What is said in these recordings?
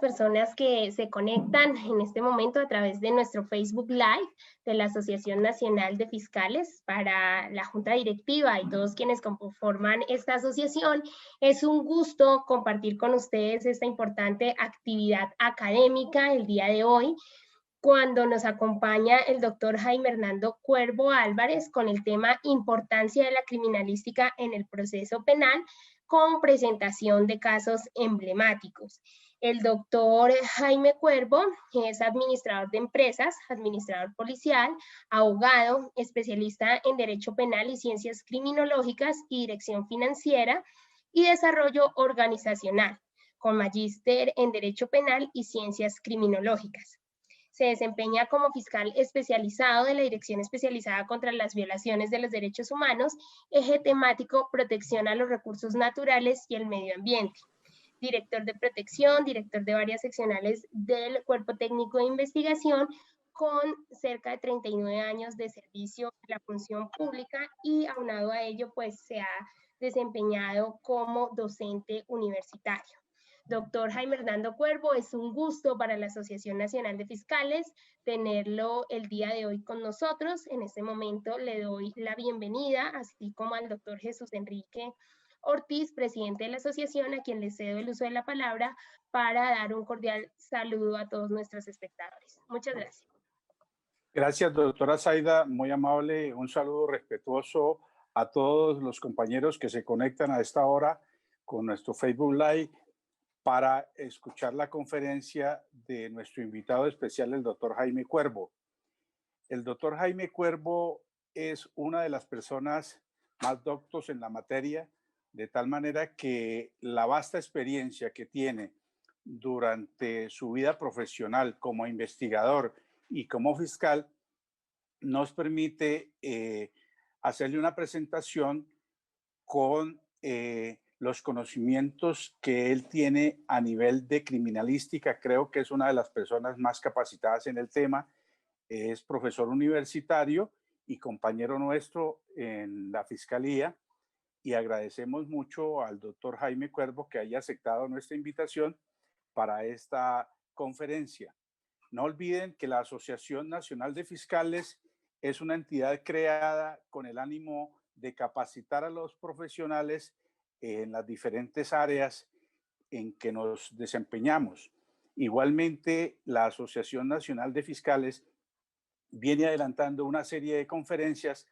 personas que se conectan en este momento a través de nuestro Facebook Live de la Asociación Nacional de Fiscales. Para la Junta Directiva y todos quienes conforman esta asociación, es un gusto compartir con ustedes esta importante actividad académica el día de hoy, cuando nos acompaña el doctor Jaime Hernando Cuervo Álvarez con el tema Importancia de la criminalística en el proceso penal, con presentación de casos emblemáticos. El doctor Jaime Cuervo es administrador de empresas, administrador policial, abogado, especialista en Derecho Penal y Ciencias Criminológicas y Dirección Financiera y Desarrollo Organizacional, con magíster en Derecho Penal y Ciencias Criminológicas. Se desempeña como fiscal especializado de la Dirección Especializada contra las Violaciones de los Derechos Humanos, eje temático Protección a los Recursos Naturales y el Medio Ambiente. Director de protección, director de varias seccionales del Cuerpo Técnico de Investigación, con cerca de 39 años de servicio en la función pública y aunado a ello, pues se ha desempeñado como docente universitario. Doctor Jaime Hernando Cuervo, es un gusto para la Asociación Nacional de Fiscales tenerlo el día de hoy con nosotros. En este momento le doy la bienvenida, así como al doctor Jesús Enrique Ortiz, presidente de la asociación, a quien le cedo el uso de la palabra para dar un cordial saludo a todos nuestros espectadores. Muchas gracias. Gracias, doctora Zaida, muy amable. Un saludo respetuoso a todos los compañeros que se conectan a esta hora con nuestro Facebook Live para escuchar la conferencia de nuestro invitado especial, el doctor Jaime Cuervo. El doctor Jaime Cuervo es una de las personas más doctos en la materia, de tal manera que la vasta experiencia que tiene durante su vida profesional como investigador y como fiscal nos permite hacerle una presentación con los conocimientos que él tiene a nivel de criminalística. Creo que es una de las personas más capacitadas en el tema. Es profesor universitario y compañero nuestro en la Fiscalía, y agradecemos mucho al doctor Jaime Cuervo que haya aceptado nuestra invitación para esta conferencia. No olviden que la Asociación Nacional de Fiscales es una entidad creada con el ánimo de capacitar a los profesionales en las diferentes áreas en que nos desempeñamos. Igualmente, la Asociación Nacional de Fiscales viene adelantando una serie de conferencias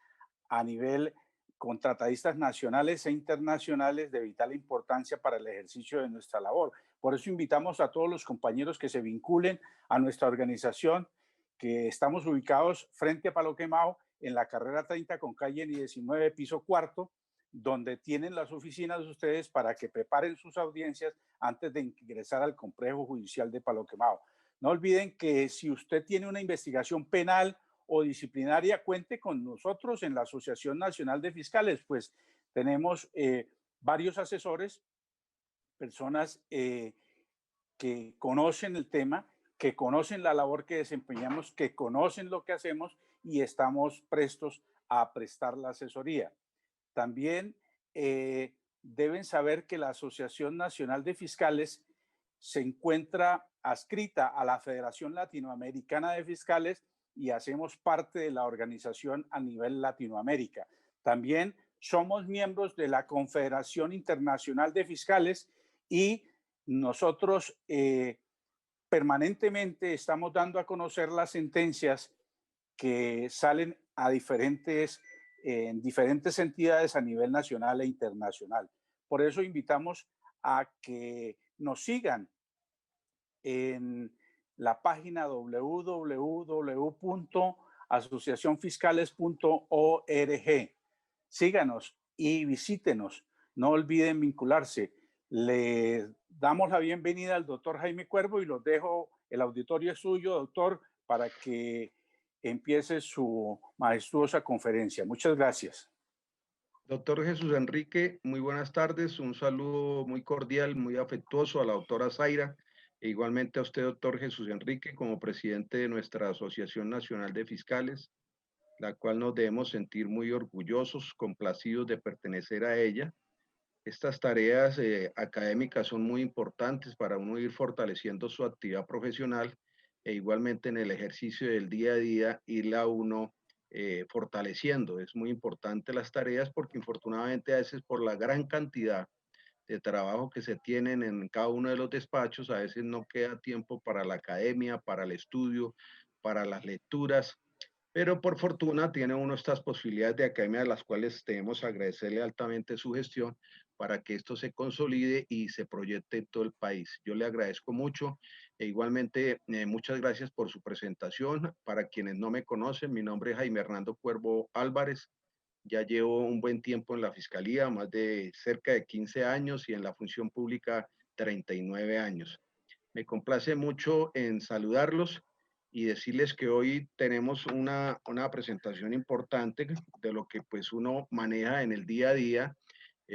a nivel con tratadistas nacionales e internacionales de vital importancia para el ejercicio de nuestra labor. Por eso invitamos a todos los compañeros que se vinculen a nuestra organización, que estamos ubicados frente a Palo Quemado, en la carrera 30 con calle 19, piso cuarto, donde tienen las oficinas de ustedes para que preparen sus audiencias antes de ingresar al complejo judicial de Palo Quemado. No olviden que si usted tiene una investigación penal o disciplinaria, cuente con nosotros en la Asociación Nacional de Fiscales, pues tenemos varios asesores, personas que conocen el tema, que conocen la labor que desempeñamos, que conocen lo que hacemos y estamos prestos a prestar la asesoría. También deben saber que la Asociación Nacional de Fiscales se encuentra adscrita a la Federación Latinoamericana de Fiscales y hacemos parte de la organización a nivel Latinoamérica. También somos miembros de la Confederación Internacional de Fiscales y nosotros permanentemente estamos dando a conocer las sentencias que salen a en diferentes entidades a nivel nacional e internacional. Por eso invitamos a que nos sigan en la página www.asociacionfiscales.org. Síganos y visítenos. No olviden vincularse. Le damos la bienvenida al doctor Jaime Cuervo y los dejo, el auditorio es suyo, doctor, para que empiece su majestuosa conferencia. Muchas gracias. Doctor Jesús Enrique, muy buenas tardes. Un saludo muy cordial, muy afectuoso a la doctora Zaira e igualmente a usted, doctor Jesús Enrique, como presidente de nuestra Asociación Nacional de Fiscales, la cual nos debemos sentir muy orgullosos, complacidos de pertenecer a ella Estas tareas académicas son muy importantes para uno ir fortaleciendo su actividad profesional e igualmente en el ejercicio del día a día irla uno fortaleciendo. Es muy importante las tareas porque infortunadamente a veces por la gran cantidad de trabajo que se tienen en cada uno de los despachos, a veces no queda tiempo para la academia, para el estudio, para las lecturas, pero por fortuna tiene uno estas posibilidades de academia, de las cuales debemos agradecerle altamente su gestión para que esto se consolide y se proyecte en todo el país. Yo le agradezco mucho e igualmente muchas gracias por su presentación. Para quienes no me conocen, mi nombre es Jaime Hernando Cuervo Álvarez. Ya llevo un buen tiempo en la Fiscalía, más de cerca de 15 años y en la función pública 39 años. Me complace mucho en saludarlos y decirles que hoy tenemos una presentación importante de lo que pues uno maneja en el día a día.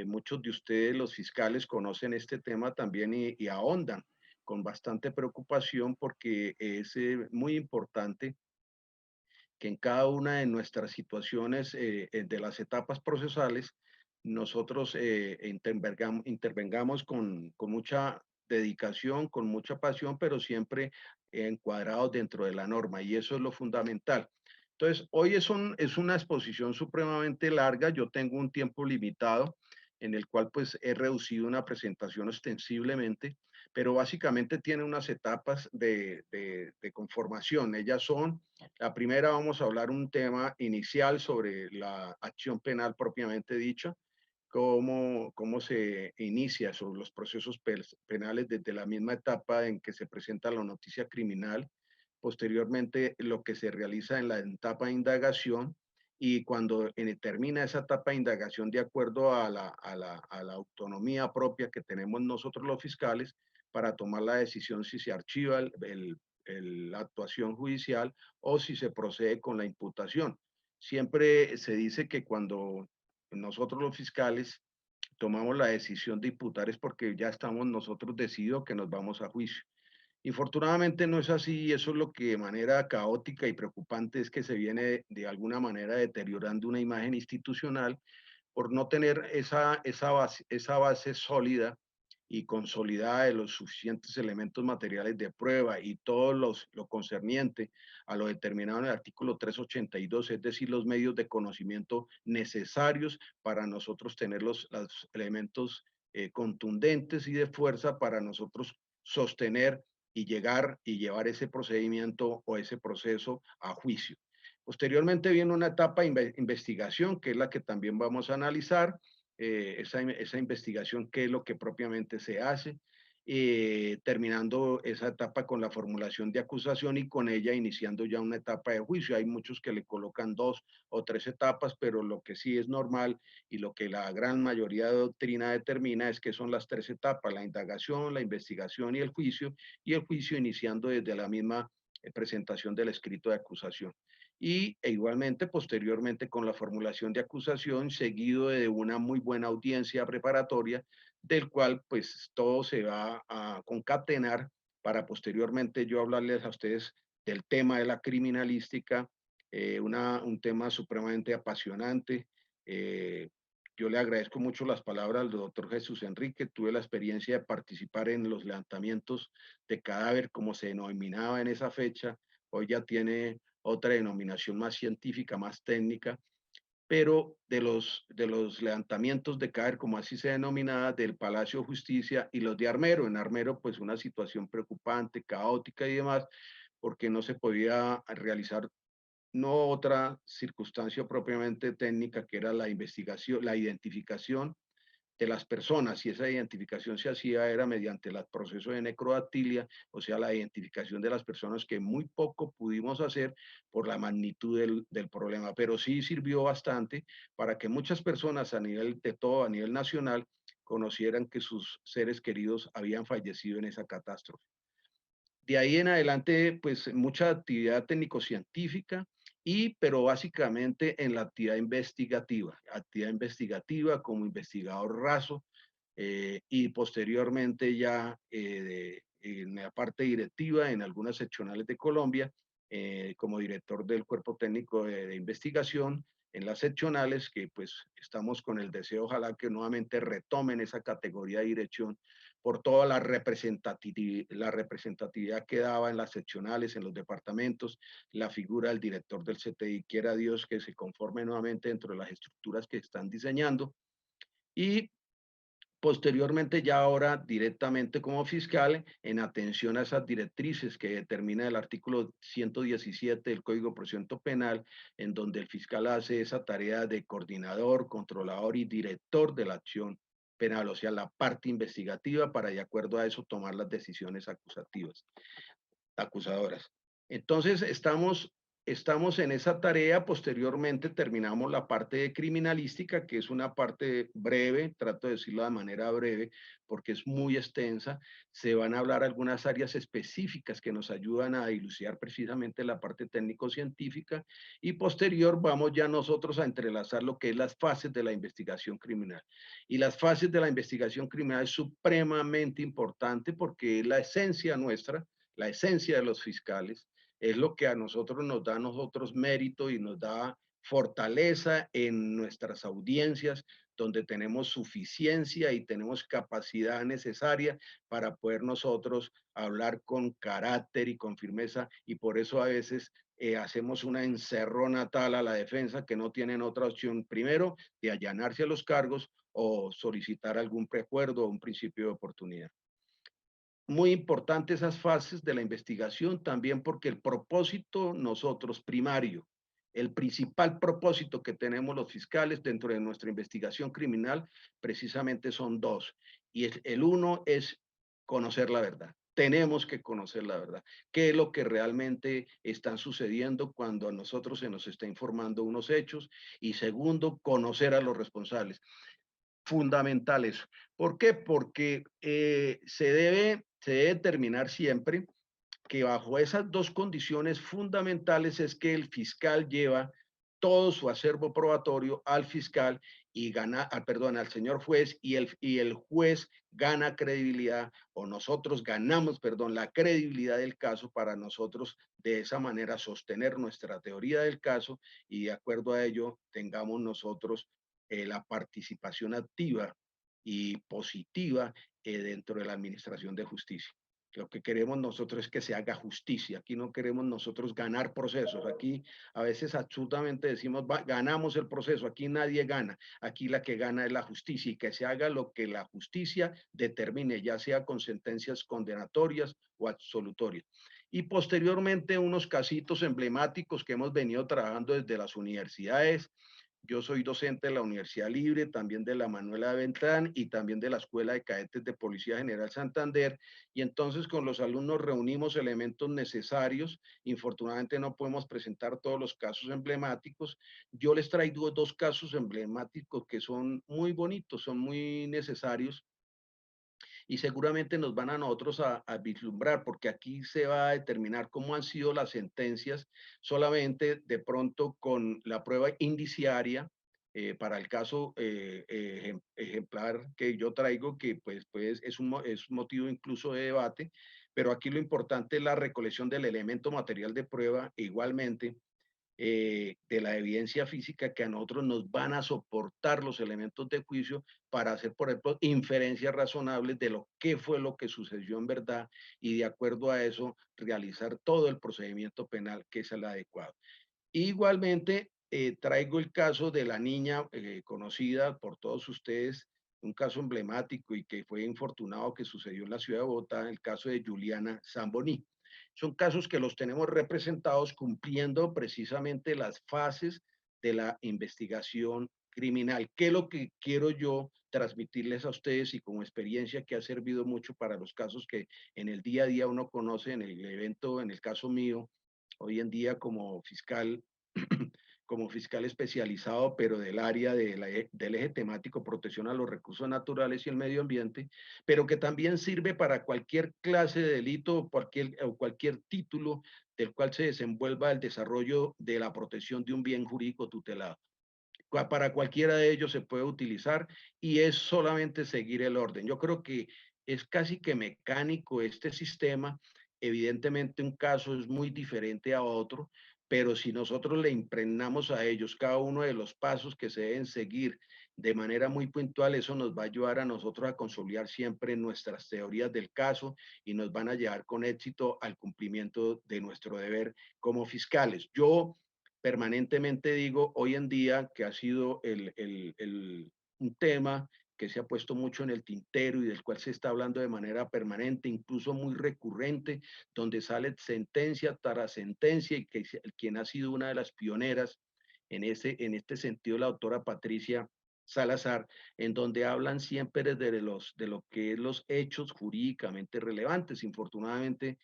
Muchos de ustedes, los fiscales, conocen este tema también y ahondan con bastante preocupación porque es muy importante que en cada una de nuestras situaciones de las etapas procesales, nosotros intervengamos con mucha dedicación, con mucha pasión, pero siempre encuadrados dentro de la norma, y eso es lo fundamental. Entonces, hoy es una exposición supremamente larga, yo tengo un tiempo limitado en el cual pues he reducido una presentación ostensiblemente, pero básicamente tiene unas etapas de conformación. Ellas son, la primera vamos a hablar un tema inicial sobre la acción penal propiamente dicha, cómo se inicia sobre los procesos penales desde la misma etapa en que se presenta la noticia criminal, posteriormente lo que se realiza en la etapa de indagación y cuando termina esa etapa de indagación de acuerdo a la autonomía propia que tenemos nosotros los fiscales para tomar la decisión si se archiva la actuación judicial o si se procede con la imputación. Siempre se dice que cuando nosotros los fiscales tomamos la decisión de imputar es porque ya estamos nosotros decididos que nos vamos a juicio. Infortunadamente no es así y eso es lo que de manera caótica y preocupante es que se viene de alguna manera deteriorando una imagen institucional por no tener esa base sólida y consolidada de los suficientes elementos materiales de prueba y todo lo concerniente a lo determinado en el artículo 382, es decir, los medios de conocimiento necesarios para nosotros tener los elementos contundentes y de fuerza para nosotros sostener y llegar y llevar ese procedimiento o ese proceso a juicio. Posteriormente viene una etapa de investigación, que es la que también vamos a analizar, esa investigación, qué es lo que propiamente se hace, terminando esa etapa con la formulación de acusación y con ella iniciando ya una etapa de juicio. Hay muchos que le colocan 2 o 3 etapas, pero lo que sí es normal y lo que la gran mayoría de doctrina determina es que son las 3 etapas, la indagación, la investigación y el juicio iniciando desde la misma presentación del escrito de acusación igualmente posteriormente con la formulación de acusación seguido de una muy buena audiencia preparatoria del cual pues todo se va a concatenar para posteriormente yo hablarles a ustedes del tema de la criminalística, un tema supremamente apasionante. Yo le agradezco mucho las palabras al doctor Jesús Enrique. Tuve la experiencia de participar en los levantamientos de cadáver, como se denominaba en esa fecha. Hoy ya tiene otra denominación más científica, más técnica, pero de los levantamientos de cadáver, como así se denominaba, del Palacio de Justicia y los de Armero. En Armero, pues una situación preocupante, caótica y demás, porque no se podía realizar no otra circunstancia propiamente técnica que era la investigación, la identificación de las personas y esa identificación se hacía era mediante el proceso de necrodactilia, o sea, la identificación de las personas que muy poco pudimos hacer por la magnitud del problema, pero sí sirvió bastante para que muchas personas a nivel de todo, a nivel nacional, conocieran que sus seres queridos habían fallecido en esa catástrofe. De ahí en adelante, pues mucha actividad técnico-científica, pero básicamente en la actividad investigativa como investigador raso, y posteriormente ya en la parte directiva en algunas seccionales de Colombia, como director del cuerpo técnico de investigación, en las seccionales, que pues estamos con el deseo, ojalá que nuevamente retomen esa categoría de dirección por toda la representatividad que daba en las seccionales, en los departamentos, la figura del director del CTI, quiera Dios que se conforme nuevamente dentro de las estructuras que están diseñando, y posteriormente ya ahora directamente como fiscal en atención a esas directrices que determina el artículo 117 del Código de Procedimiento Penal, en donde el fiscal hace esa tarea de coordinador, controlador y director de la acción penal, o sea, la parte investigativa para de acuerdo a eso tomar las decisiones acusadoras. Entonces, estamos en esa tarea. Posteriormente terminamos la parte de criminalística, que es una parte breve, trato de decirlo de manera breve, porque es muy extensa. Se van a hablar algunas áreas específicas que nos ayudan a dilucidar precisamente la parte técnico-científica, y posterior vamos ya nosotros a entrelazar lo que es las fases de la investigación criminal. Y las fases de la investigación criminal es supremamente importante porque es la esencia nuestra, la esencia de los fiscales, es lo que a nosotros nos da mérito y nos da fortaleza en nuestras audiencias, donde tenemos suficiencia y tenemos capacidad necesaria para poder nosotros hablar con carácter y con firmeza, y por eso a veces hacemos una encerrona tal a la defensa que no tienen otra opción, primero, de allanarse a los cargos o solicitar algún preacuerdo o un principio de oportunidad. Muy importante esas fases de la investigación también porque el propósito nosotros primario, el principal propósito que tenemos los fiscales dentro de nuestra investigación criminal precisamente son dos, y el uno es conocer la verdad. Tenemos que conocer la verdad, qué es lo que realmente está sucediendo cuando a nosotros se nos está informando unos hechos, y segundo, conocer a los responsables. Fundamental eso. ¿Por qué? Porque se debe determinar siempre que bajo esas dos condiciones fundamentales es que el fiscal lleva todo su acervo probatorio al fiscal y al señor juez, y el juez gana credibilidad, o nosotros ganamos, la credibilidad del caso, para nosotros de esa manera sostener nuestra teoría del caso, y de acuerdo a ello tengamos nosotros la participación activa y positiva dentro de la administración de justicia. Lo que queremos nosotros es que se haga justicia. Aquí no queremos nosotros ganar procesos. Aquí a veces absolutamente decimos ganamos el proceso. Aquí nadie gana. Aquí la que gana es la justicia, y que se haga lo que la justicia determine, ya sea con sentencias condenatorias o absolutorias. Y posteriormente unos casitos emblemáticos que hemos venido trabajando desde las universidades. Yo soy docente de la Universidad Libre, también de la Manuela de Beltrán y también de la Escuela de Cadetes de Policía General Santander, y entonces con los alumnos reunimos elementos necesarios. Infortunadamente no podemos presentar todos los casos emblemáticos. Yo les traigo dos casos emblemáticos que son muy bonitos, son muy necesarios, y seguramente nos van a nosotros a vislumbrar, porque aquí se va a determinar cómo han sido las sentencias solamente de pronto con la prueba indiciaria para el caso ejemplar que yo traigo, que pues es un motivo incluso de debate, pero aquí lo importante es la recolección del elemento material de prueba, e igualmente de la evidencia física, que a nosotros nos van a soportar los elementos de juicio para hacer, por ejemplo, inferencias razonables de lo que fue lo que sucedió en verdad, y de acuerdo a eso realizar todo el procedimiento penal que es el adecuado. Igualmente, traigo el caso de la niña conocida por todos ustedes, un caso emblemático y que fue infortunado, que sucedió en la ciudad de Bogotá, el caso de Juliana Zamboní. Son casos que los tenemos representados cumpliendo precisamente las fases de la investigación criminal. ¿Qué es lo que quiero yo transmitirles a ustedes, y como experiencia que ha servido mucho para los casos que en el día a día uno conoce, en el evento, en el caso mío, hoy en día como fiscal, como fiscal especializado, pero del área del eje temático protección a los recursos naturales y el medio ambiente, pero que también sirve para cualquier clase de delito o cualquier título del cual se desenvuelva el desarrollo de la protección de un bien jurídico tutelado. Para cualquiera de ellos se puede utilizar, y es solamente seguir el orden. Yo creo que es casi que mecánico este sistema, evidentemente un caso es muy diferente a otro, pero si nosotros le impregnamos a ellos cada uno de los pasos que se deben seguir de manera muy puntual, eso nos va a ayudar a nosotros a consolidar siempre nuestras teorías del caso y nos van a llevar con éxito al cumplimiento de nuestro deber como fiscales. Yo permanentemente digo hoy en día que ha sido un tema que se ha puesto mucho en el tintero y del cual se está hablando de manera permanente, incluso muy recurrente, donde sale sentencia tras sentencia y que quien ha sido una de las pioneras en este sentido, la doctora Patricia Salazar, en donde hablan siempre de lo que es los hechos jurídicamente relevantes. Infortunadamente,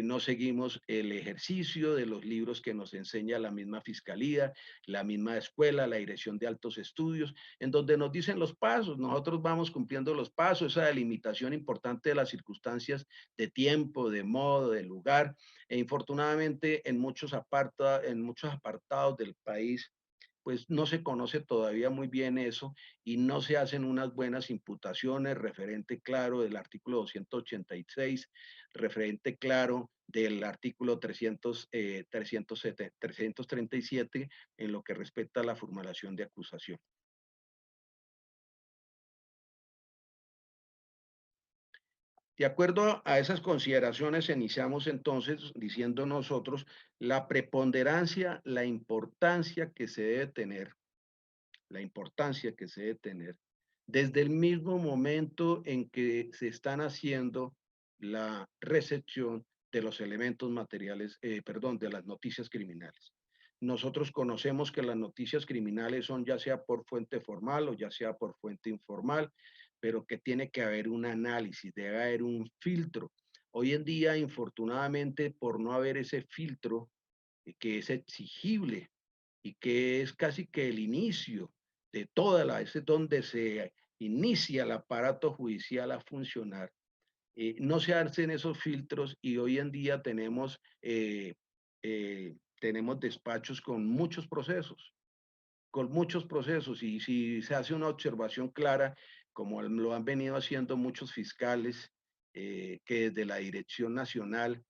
no seguimos el ejercicio de los libros que nos enseña la misma fiscalía, la misma escuela, la Dirección de Altos Estudios, en donde nos dicen los pasos, nosotros vamos cumpliendo los pasos, esa delimitación importante de las circunstancias de tiempo, de modo, de lugar, e infortunadamente en muchos apartados del país pues no se conoce todavía muy bien eso y no se hacen unas buenas imputaciones, referente claro del artículo 286, referente claro del artículo 337 en lo que respecta a la formulación de acusación. De acuerdo a esas consideraciones, iniciamos entonces diciendo nosotros la preponderancia, la importancia que se debe tener desde el mismo momento en que se están haciendo la recepción de los elementos materiales, perdón, de las noticias criminales. Nosotros conocemos que las noticias criminales son ya sea por fuente formal o ya sea por fuente informal, pero que tiene que haber un análisis, debe haber un filtro. Hoy en día, infortunadamente, por no haber ese filtro que es exigible y que es casi que el inicio de es donde se inicia el aparato judicial a funcionar. No se hacen esos filtros y hoy en día tenemos despachos con muchos procesos y si se hace una observación clara, como lo han venido haciendo muchos fiscales, que desde la Dirección Nacional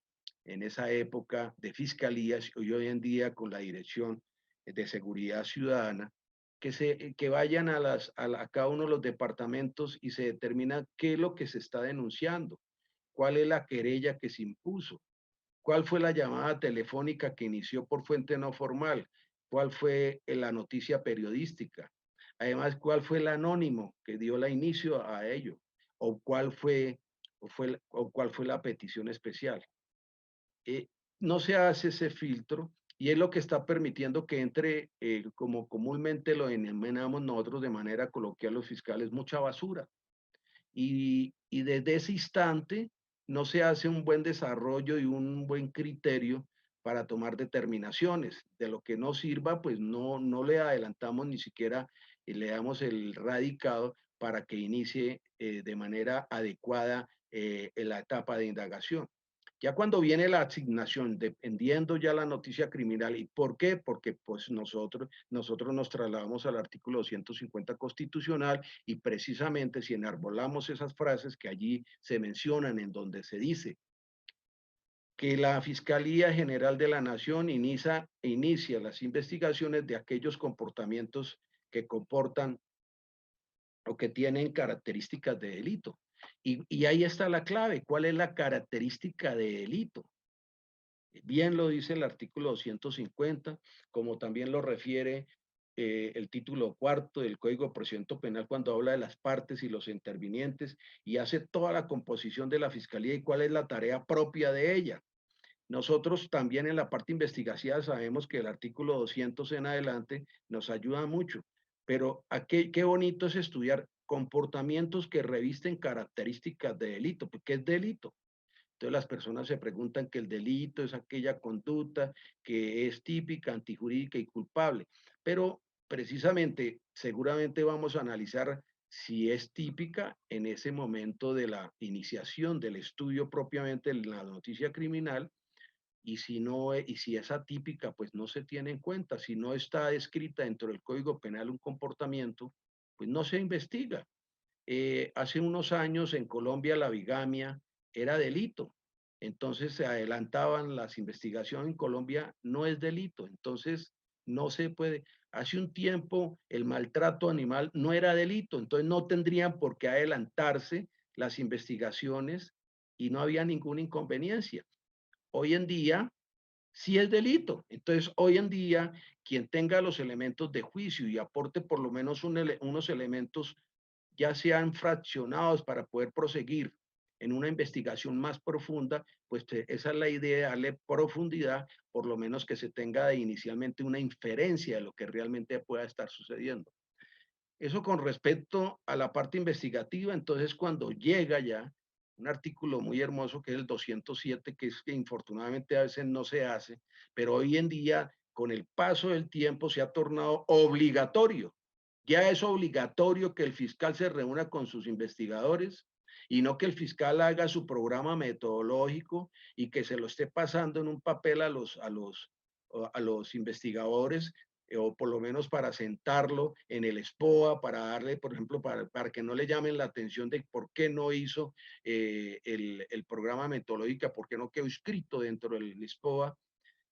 en esa época de fiscalías y hoy en día con la Dirección de Seguridad Ciudadana, que vayan a cada uno de los departamentos y se determina qué es lo que se está denunciando, cuál es la querella que se impuso, cuál fue la llamada telefónica que inició por fuente no formal, cuál fue la noticia periodística, además cuál fue el anónimo que dio la inicio a ello, o cuál fue la petición especial. No se hace ese filtro y es lo que está permitiendo que entre, como comúnmente lo denominamos nosotros de manera coloquial los fiscales, mucha basura. Y desde ese instante no se hace un buen desarrollo y un buen criterio para tomar determinaciones. De lo que no sirva, pues no le adelantamos ni siquiera le damos el radicado para que inicie de manera adecuada en la etapa de indagación. Ya cuando viene la asignación, dependiendo ya la noticia criminal, ¿y por qué? Porque pues nosotros nos trasladamos al artículo 250 constitucional y precisamente si enarbolamos esas frases que allí se mencionan en donde se dice que la Fiscalía General de la Nación inicia las investigaciones de aquellos comportamientos que comportan o que tienen características de delito. Y ahí está la clave. ¿Cuál es la característica de delito? Bien lo dice el artículo 250, como también lo refiere el título cuarto del Código de Procedimiento Penal cuando habla de las partes y los intervinientes y hace toda la composición de la Fiscalía y cuál es la tarea propia de ella. Nosotros también en la parte investigativa sabemos que el artículo 200 en adelante nos ayuda mucho, pero qué bonito es estudiar comportamientos que revisten características de delito, porque es delito. Entonces las personas se preguntan que el delito es aquella conducta que es típica, antijurídica y culpable, pero precisamente seguramente vamos a analizar si es típica en ese momento de la iniciación del estudio propiamente de la noticia criminal y si no y si es atípica pues no se tiene en cuenta, si no está descrita dentro del Código Penal un comportamiento, pues no se investiga. Hace unos años en Colombia la bigamia era delito entonces se adelantaban las investigaciones en Colombia, no es delito, entonces no se puede. Hace un tiempo el maltrato animal no era delito, entonces no tendrían por qué adelantarse las investigaciones y no había ninguna inconveniencia. Hoy en día sí es delito, entonces hoy en día quien tenga los elementos de juicio y aporte por lo menos unos elementos ya sean fraccionados para poder proseguir en una investigación más profunda, pues esa es la idea, darle profundidad, por lo menos que se tenga inicialmente una inferencia de lo que realmente pueda estar sucediendo. Eso con respecto a la parte investigativa, entonces cuando llega ya un artículo muy hermoso que es el 207, que es que infortunadamente a veces no se hace, pero hoy en día con el paso del tiempo se ha tornado obligatorio. Ya es obligatorio que el fiscal se reúna con sus investigadores y no que el fiscal haga su programa metodológico y que se lo esté pasando en un papel a los investigadores, o por lo menos para sentarlo en el SPOA, para darle, por ejemplo, para que no le llamen la atención de por qué no hizo el programa metodológico, por qué no quedó escrito dentro del SPOA.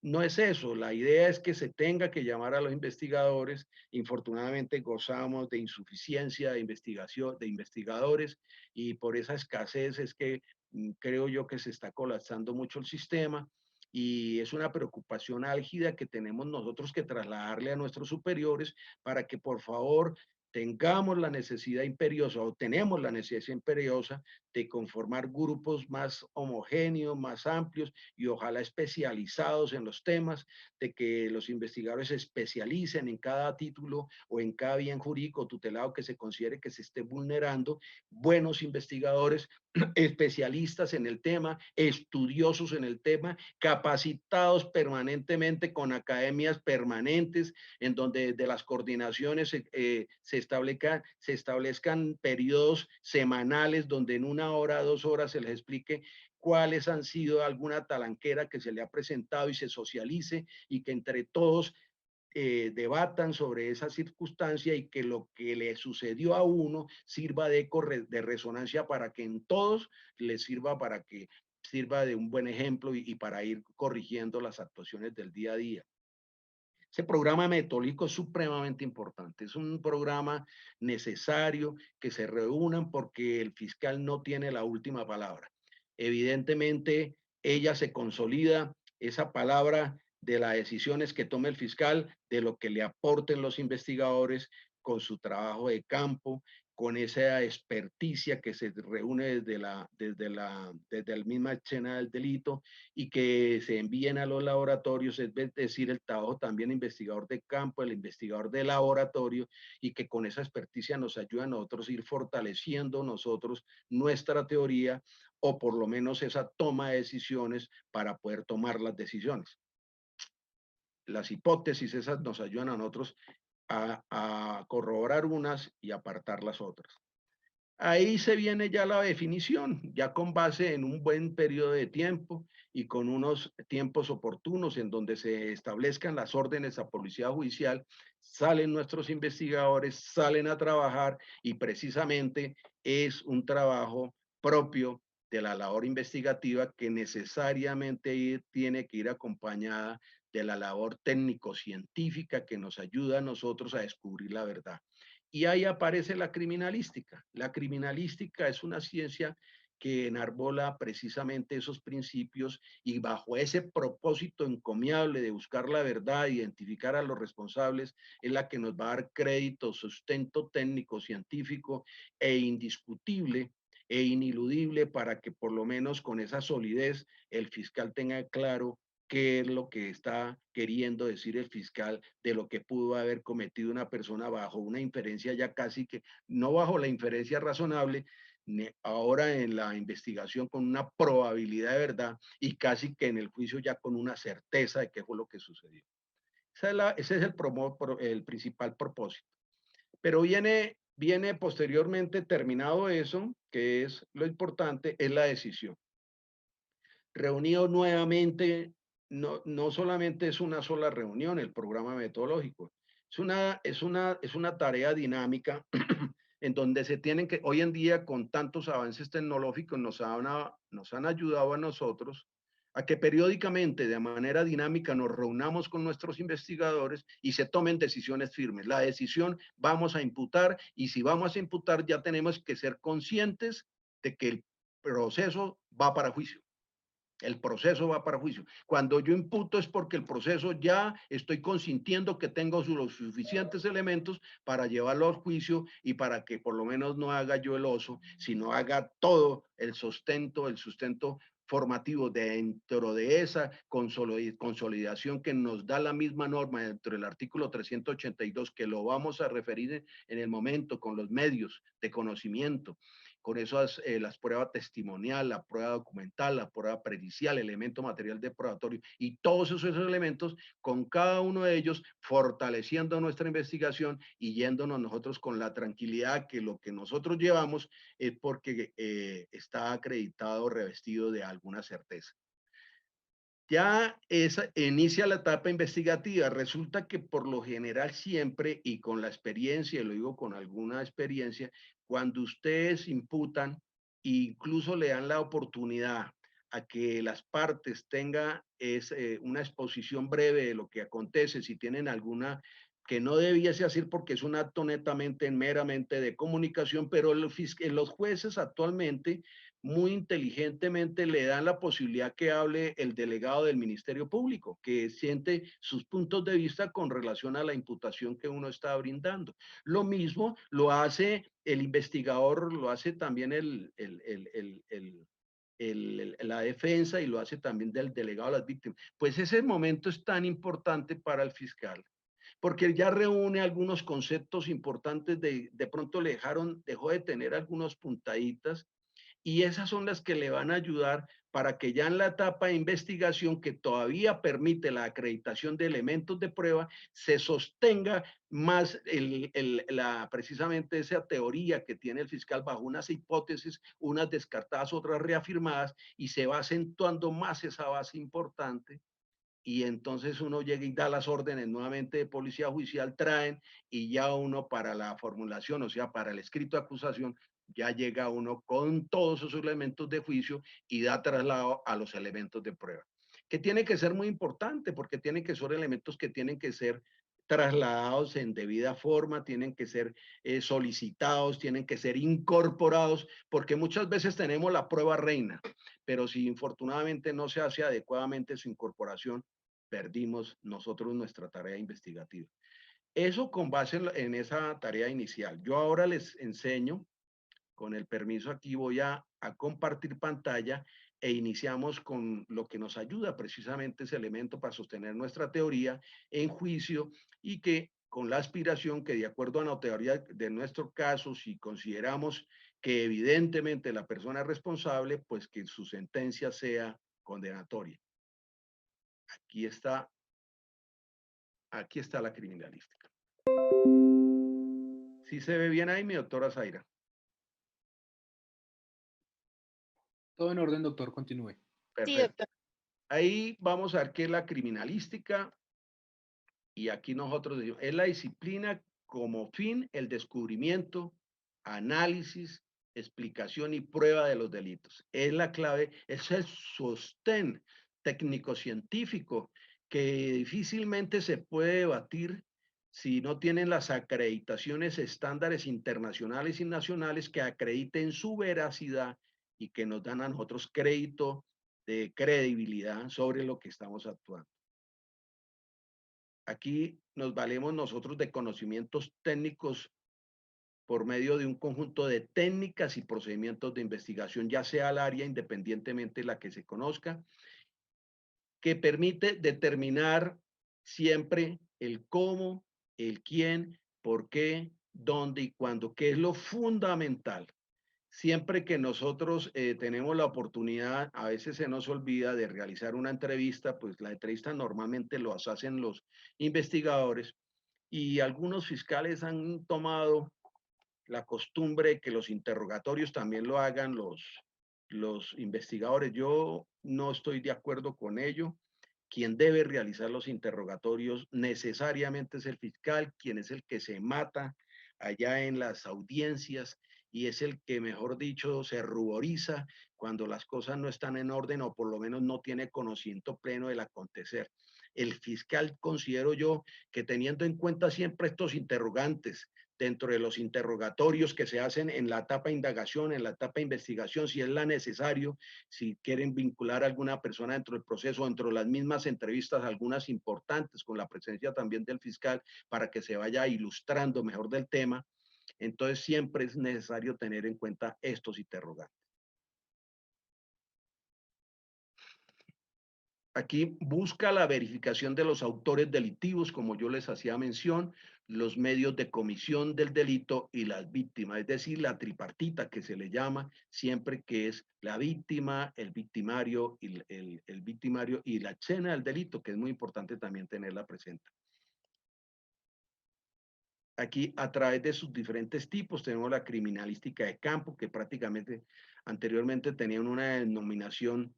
No es eso, la idea es que se tenga que llamar a los investigadores. Infortunadamente gozamos de insuficiencia de investigación, de investigadores, y por esa escasez es que creo yo que se está colapsando mucho el sistema, y es una preocupación álgida que tenemos nosotros que trasladarle a nuestros superiores para que por favor tengamos la necesidad imperiosa, o tenemos la necesidad imperiosa de conformar grupos más homogéneos, más amplios y ojalá especializados en los temas, de que los investigadores se especialicen en cada título o en cada bien jurídico tutelado que se considere que se esté vulnerando, buenos investigadores, especialistas en el tema, estudiosos en el tema, capacitados permanentemente con academias permanentes, en donde de las coordinaciones se establezcan periodos semanales donde en 1 hora, 2 horas se les explique cuáles han sido alguna talanquera que se le ha presentado y se socialice y que entre todos debatan sobre esa circunstancia y que lo que le sucedió a uno sirva de eco de resonancia para que en todos les sirva, para que sirva de un buen ejemplo y para ir corrigiendo las actuaciones del día a día. Ese programa metodológico es supremamente importante, es un programa necesario que se reúnan porque el fiscal no tiene la última palabra. Evidentemente, ella se consolida, esa palabra de las decisiones que tome el fiscal, de lo que le aporten los investigadores con su trabajo de campo, con esa experticia que se reúne desde la misma escena del delito y que se envíen a los laboratorios, es decir, el trabajo también investigador de campo, el investigador de laboratorio, y que con esa experticia nos ayuda a nosotros a ir fortaleciendo nosotros nuestra teoría, o por lo menos esa toma de decisiones para poder tomar las decisiones. Las hipótesis esas nos ayudan a nosotros a corroborar unas y apartar las otras. Ahí se viene ya la definición, ya con base en un buen periodo de tiempo y con unos tiempos oportunos en donde se establezcan las órdenes a policía judicial, salen nuestros investigadores, salen a trabajar, y precisamente es un trabajo propio de la labor investigativa que necesariamente tiene que ir acompañada de la labor técnico-científica que nos ayuda a nosotros a descubrir la verdad. Y ahí aparece la criminalística. La criminalística es una ciencia que enarbola precisamente esos principios, y bajo ese propósito encomiable de buscar la verdad, identificar a los responsables, es la que nos va a dar crédito, sustento técnico, científico e indiscutible e ineludible para que por lo menos con esa solidez el fiscal tenga claro qué es lo que está queriendo decir el fiscal de lo que pudo haber cometido una persona bajo una inferencia ya casi que, no bajo la inferencia razonable, ahora en la investigación con una probabilidad de verdad y casi que en el juicio ya con una certeza de qué fue lo que sucedió. Ese es el principal propósito. Pero viene posteriormente, terminado eso, que es lo importante, es la decisión. Reunido nuevamente, no solamente es una sola reunión el programa metodológico, es una tarea dinámica en donde se tienen que, hoy en día con tantos avances tecnológicos nos han ayudado a nosotros a que periódicamente de manera dinámica nos reunamos con nuestros investigadores y se tomen decisiones firmes. La decisión vamos a imputar y si vamos a imputar ya tenemos que ser conscientes de que el proceso va para juicio. El proceso va para juicio. Cuando yo imputo es porque el proceso ya estoy consintiendo que tengo los suficientes elementos para llevarlo al juicio y para que por lo menos no haga yo el oso, sino haga todo el sustento formativo dentro de esa consolidación que nos da la misma norma dentro del artículo 382, que lo vamos a referir en el momento con los medios de conocimiento, con esas, las pruebas testimonial, la prueba documental, la prueba pericial, elemento material de probatorio y todos esos elementos, con cada uno de ellos fortaleciendo nuestra investigación y yéndonos nosotros con la tranquilidad que lo que nosotros llevamos es porque está acreditado, revestido de alguna certeza. Ya inicia la etapa investigativa. Resulta que por lo general siempre, y con la experiencia, y lo digo con alguna experiencia, cuando ustedes imputan, incluso le dan la oportunidad a que las partes tengan una exposición breve de lo que acontece, si tienen alguna que no debiese hacer porque es un acto netamente, meramente de comunicación, pero los jueces actualmente muy inteligentemente le dan la posibilidad que hable el delegado del Ministerio Público, que siente sus puntos de vista con relación a la imputación que uno está brindando. Lo mismo lo hace el investigador, lo hace también la defensa y lo hace también del delegado de las víctimas. Pues ese momento es tan importante para el fiscal, porque ya reúne algunos conceptos importantes, de pronto dejó de tener algunos puntaditas, y esas son las que le van a ayudar para que ya en la etapa de investigación que todavía permite la acreditación de elementos de prueba, se sostenga más precisamente esa teoría que tiene el fiscal bajo unas hipótesis, unas descartadas, otras reafirmadas, y se va acentuando más esa base importante. Y entonces uno llega y da las órdenes nuevamente de policía judicial, traen, y ya uno para la formulación, o sea, para el escrito de acusación, ya llega uno con todos esos elementos de juicio y da traslado a los elementos de prueba, que tiene que ser muy importante porque tienen que ser elementos que tienen que ser trasladados en debida forma, tienen que ser solicitados, tienen que ser incorporados, porque muchas veces tenemos la prueba reina, pero si infortunadamente no se hace adecuadamente su incorporación, perdimos nosotros nuestra tarea investigativa. Eso con base en esa tarea inicial. Yo ahora les enseño, con el permiso aquí voy a compartir pantalla e iniciamos con lo que nos ayuda precisamente ese elemento para sostener nuestra teoría en juicio, y que con la aspiración que de acuerdo a la teoría de nuestro caso, si consideramos que evidentemente la persona es responsable, pues que su sentencia sea condenatoria. Aquí está la criminalística. ¿Sí se ve bien ahí, mi doctora Zaira? Todo en orden, doctor, continúe. Perfecto. Sí, doctor. Ahí vamos a ver qué es la criminalística, y aquí nosotros decimos, es la disciplina como fin el descubrimiento, análisis, explicación y prueba de los delitos. Es la clave, es el sostén técnico-científico que difícilmente se puede debatir si no tienen las acreditaciones estándares internacionales y nacionales que acrediten su veracidad y que nos dan a nosotros crédito de credibilidad sobre lo que estamos actuando. Aquí nos valemos nosotros de conocimientos técnicos por medio de un conjunto de técnicas y procedimientos de investigación, ya sea al área independientemente de la que se conozca, que permite determinar siempre el cómo, el quién, por qué, dónde y cuándo, que es lo fundamental. Siempre que nosotros tenemos la oportunidad, a veces se nos olvida de realizar una entrevista, pues la entrevista normalmente lo hacen los investigadores, y algunos fiscales han tomado la costumbre de que los interrogatorios también lo hagan los investigadores. Yo no estoy de acuerdo con ello. Quien debe realizar los interrogatorios necesariamente es el fiscal, quien es el que se mata allá en las audiencias y es el que, mejor dicho, se ruboriza cuando las cosas no están en orden o por lo menos no tiene conocimiento pleno del acontecer. El fiscal, considero yo, que teniendo en cuenta siempre estos interrogantes, dentro de los interrogatorios que se hacen en la etapa de indagación, en la etapa de investigación, si es la necesario, si quieren vincular a alguna persona dentro del proceso, dentro de las mismas entrevistas, algunas importantes con la presencia también del fiscal, para que se vaya ilustrando mejor del tema. Entonces siempre es necesario tener en cuenta estos interrogantes. Aquí busca la verificación de los autores delictivos, como yo les hacía mención, los medios de comisión del delito y las víctimas, es decir, la tripartita que se le llama siempre, que es la víctima, el victimario y el victimario y la escena del delito, que es muy importante también tenerla presente. Aquí, a través de sus diferentes tipos, tenemos la criminalística de campo, que prácticamente anteriormente tenían una denominación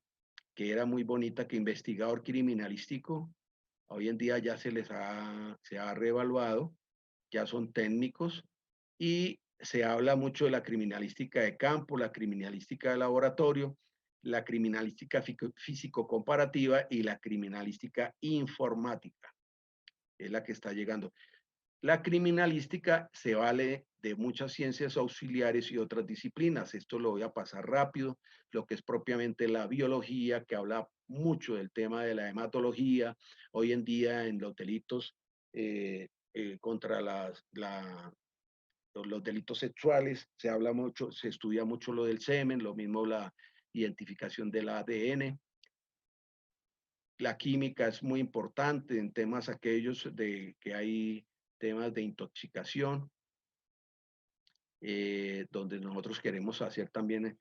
que era muy bonita, que investigador criminalístico. Hoy en día ya se ha reevaluado, ya son técnicos y se habla mucho de la criminalística de campo, la criminalística de laboratorio, la criminalística físico-comparativa y la criminalística informática, es la que está llegando. La criminalística se vale de muchas ciencias auxiliares y otras disciplinas. Esto lo voy a pasar rápido. Lo que es propiamente la biología, que habla mucho del tema de la hematología. Hoy en día en los delitos contra los delitos sexuales se habla mucho, se estudia mucho lo del semen, lo mismo la identificación del ADN. La química es muy importante en temas aquellos de que hay temas de intoxicación, donde nosotros queremos hacer también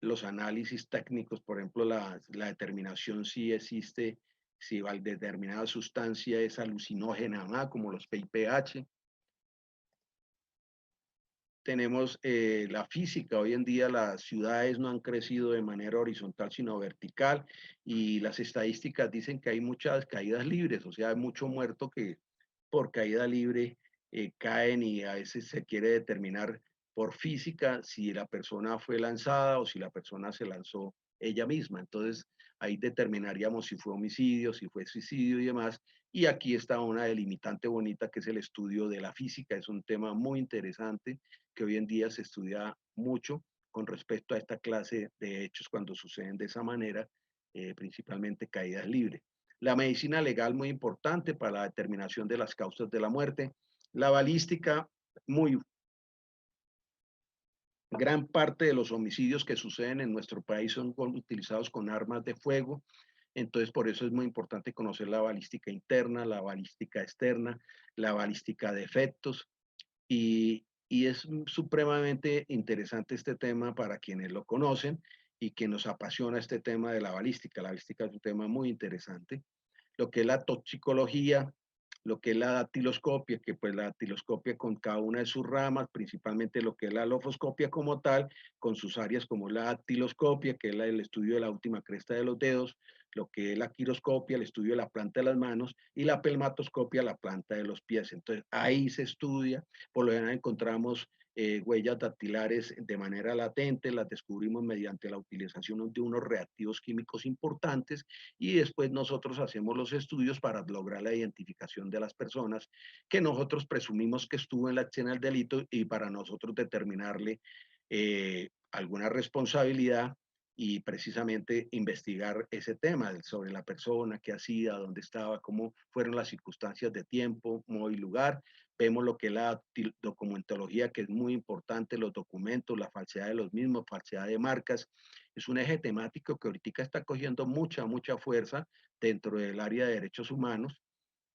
los análisis técnicos, por ejemplo, la determinación si existe, si determinada sustancia es alucinógena, ¿no? Como los PIPH. Tenemos la física. Hoy en día las ciudades no han crecido de manera horizontal, sino vertical, y las estadísticas dicen que hay muchas caídas libres, o sea, hay mucho muerto que por caída libre caen, y a veces se quiere determinar por física si la persona fue lanzada o si la persona se lanzó ella misma. Entonces ahí determinaríamos si fue homicidio, si fue suicidio y demás. Y aquí está una delimitante bonita, que es el estudio de la física. Es un tema muy interesante que hoy en día se estudia mucho con respecto a esta clase de hechos cuando suceden de esa manera, principalmente caídas libres. La medicina legal, muy importante para la determinación de las causas de la muerte. La balística, muy gran parte de los homicidios que suceden en nuestro país son utilizados con armas de fuego. Entonces, por eso es muy importante conocer la balística interna, la balística externa, la balística de efectos. Y es supremamente interesante este tema para quienes lo conocen y que nos apasiona este tema de la balística. La balística es un tema muy interesante. Lo que es la toxicología, lo que es la dactiloscopia, que pues la dactiloscopia con cada una de sus ramas, principalmente lo que es la lofoscopia como tal, con sus áreas como la dactiloscopia, que es el estudio de la última cresta de los dedos, lo que es la quiroscopia, el estudio de la planta de las manos, y la pelmatoscopia, la planta de los pies. Entonces ahí se estudia, por lo general encontramos huellas dactilares de manera latente, las descubrimos mediante la utilización de unos reactivos químicos importantes, y después nosotros hacemos los estudios para lograr la identificación de las personas que nosotros presumimos que estuvo en la escena del delito, y para nosotros determinarle alguna responsabilidad y precisamente investigar ese tema sobre la persona, qué hacía, dónde estaba, cómo fueron las circunstancias de tiempo, modo y lugar. Vemos lo que es la documentología, que es muy importante, los documentos, la falsedad de los mismos, falsedad de marcas. Es un eje temático que ahorita está cogiendo mucha fuerza dentro del área de derechos humanos,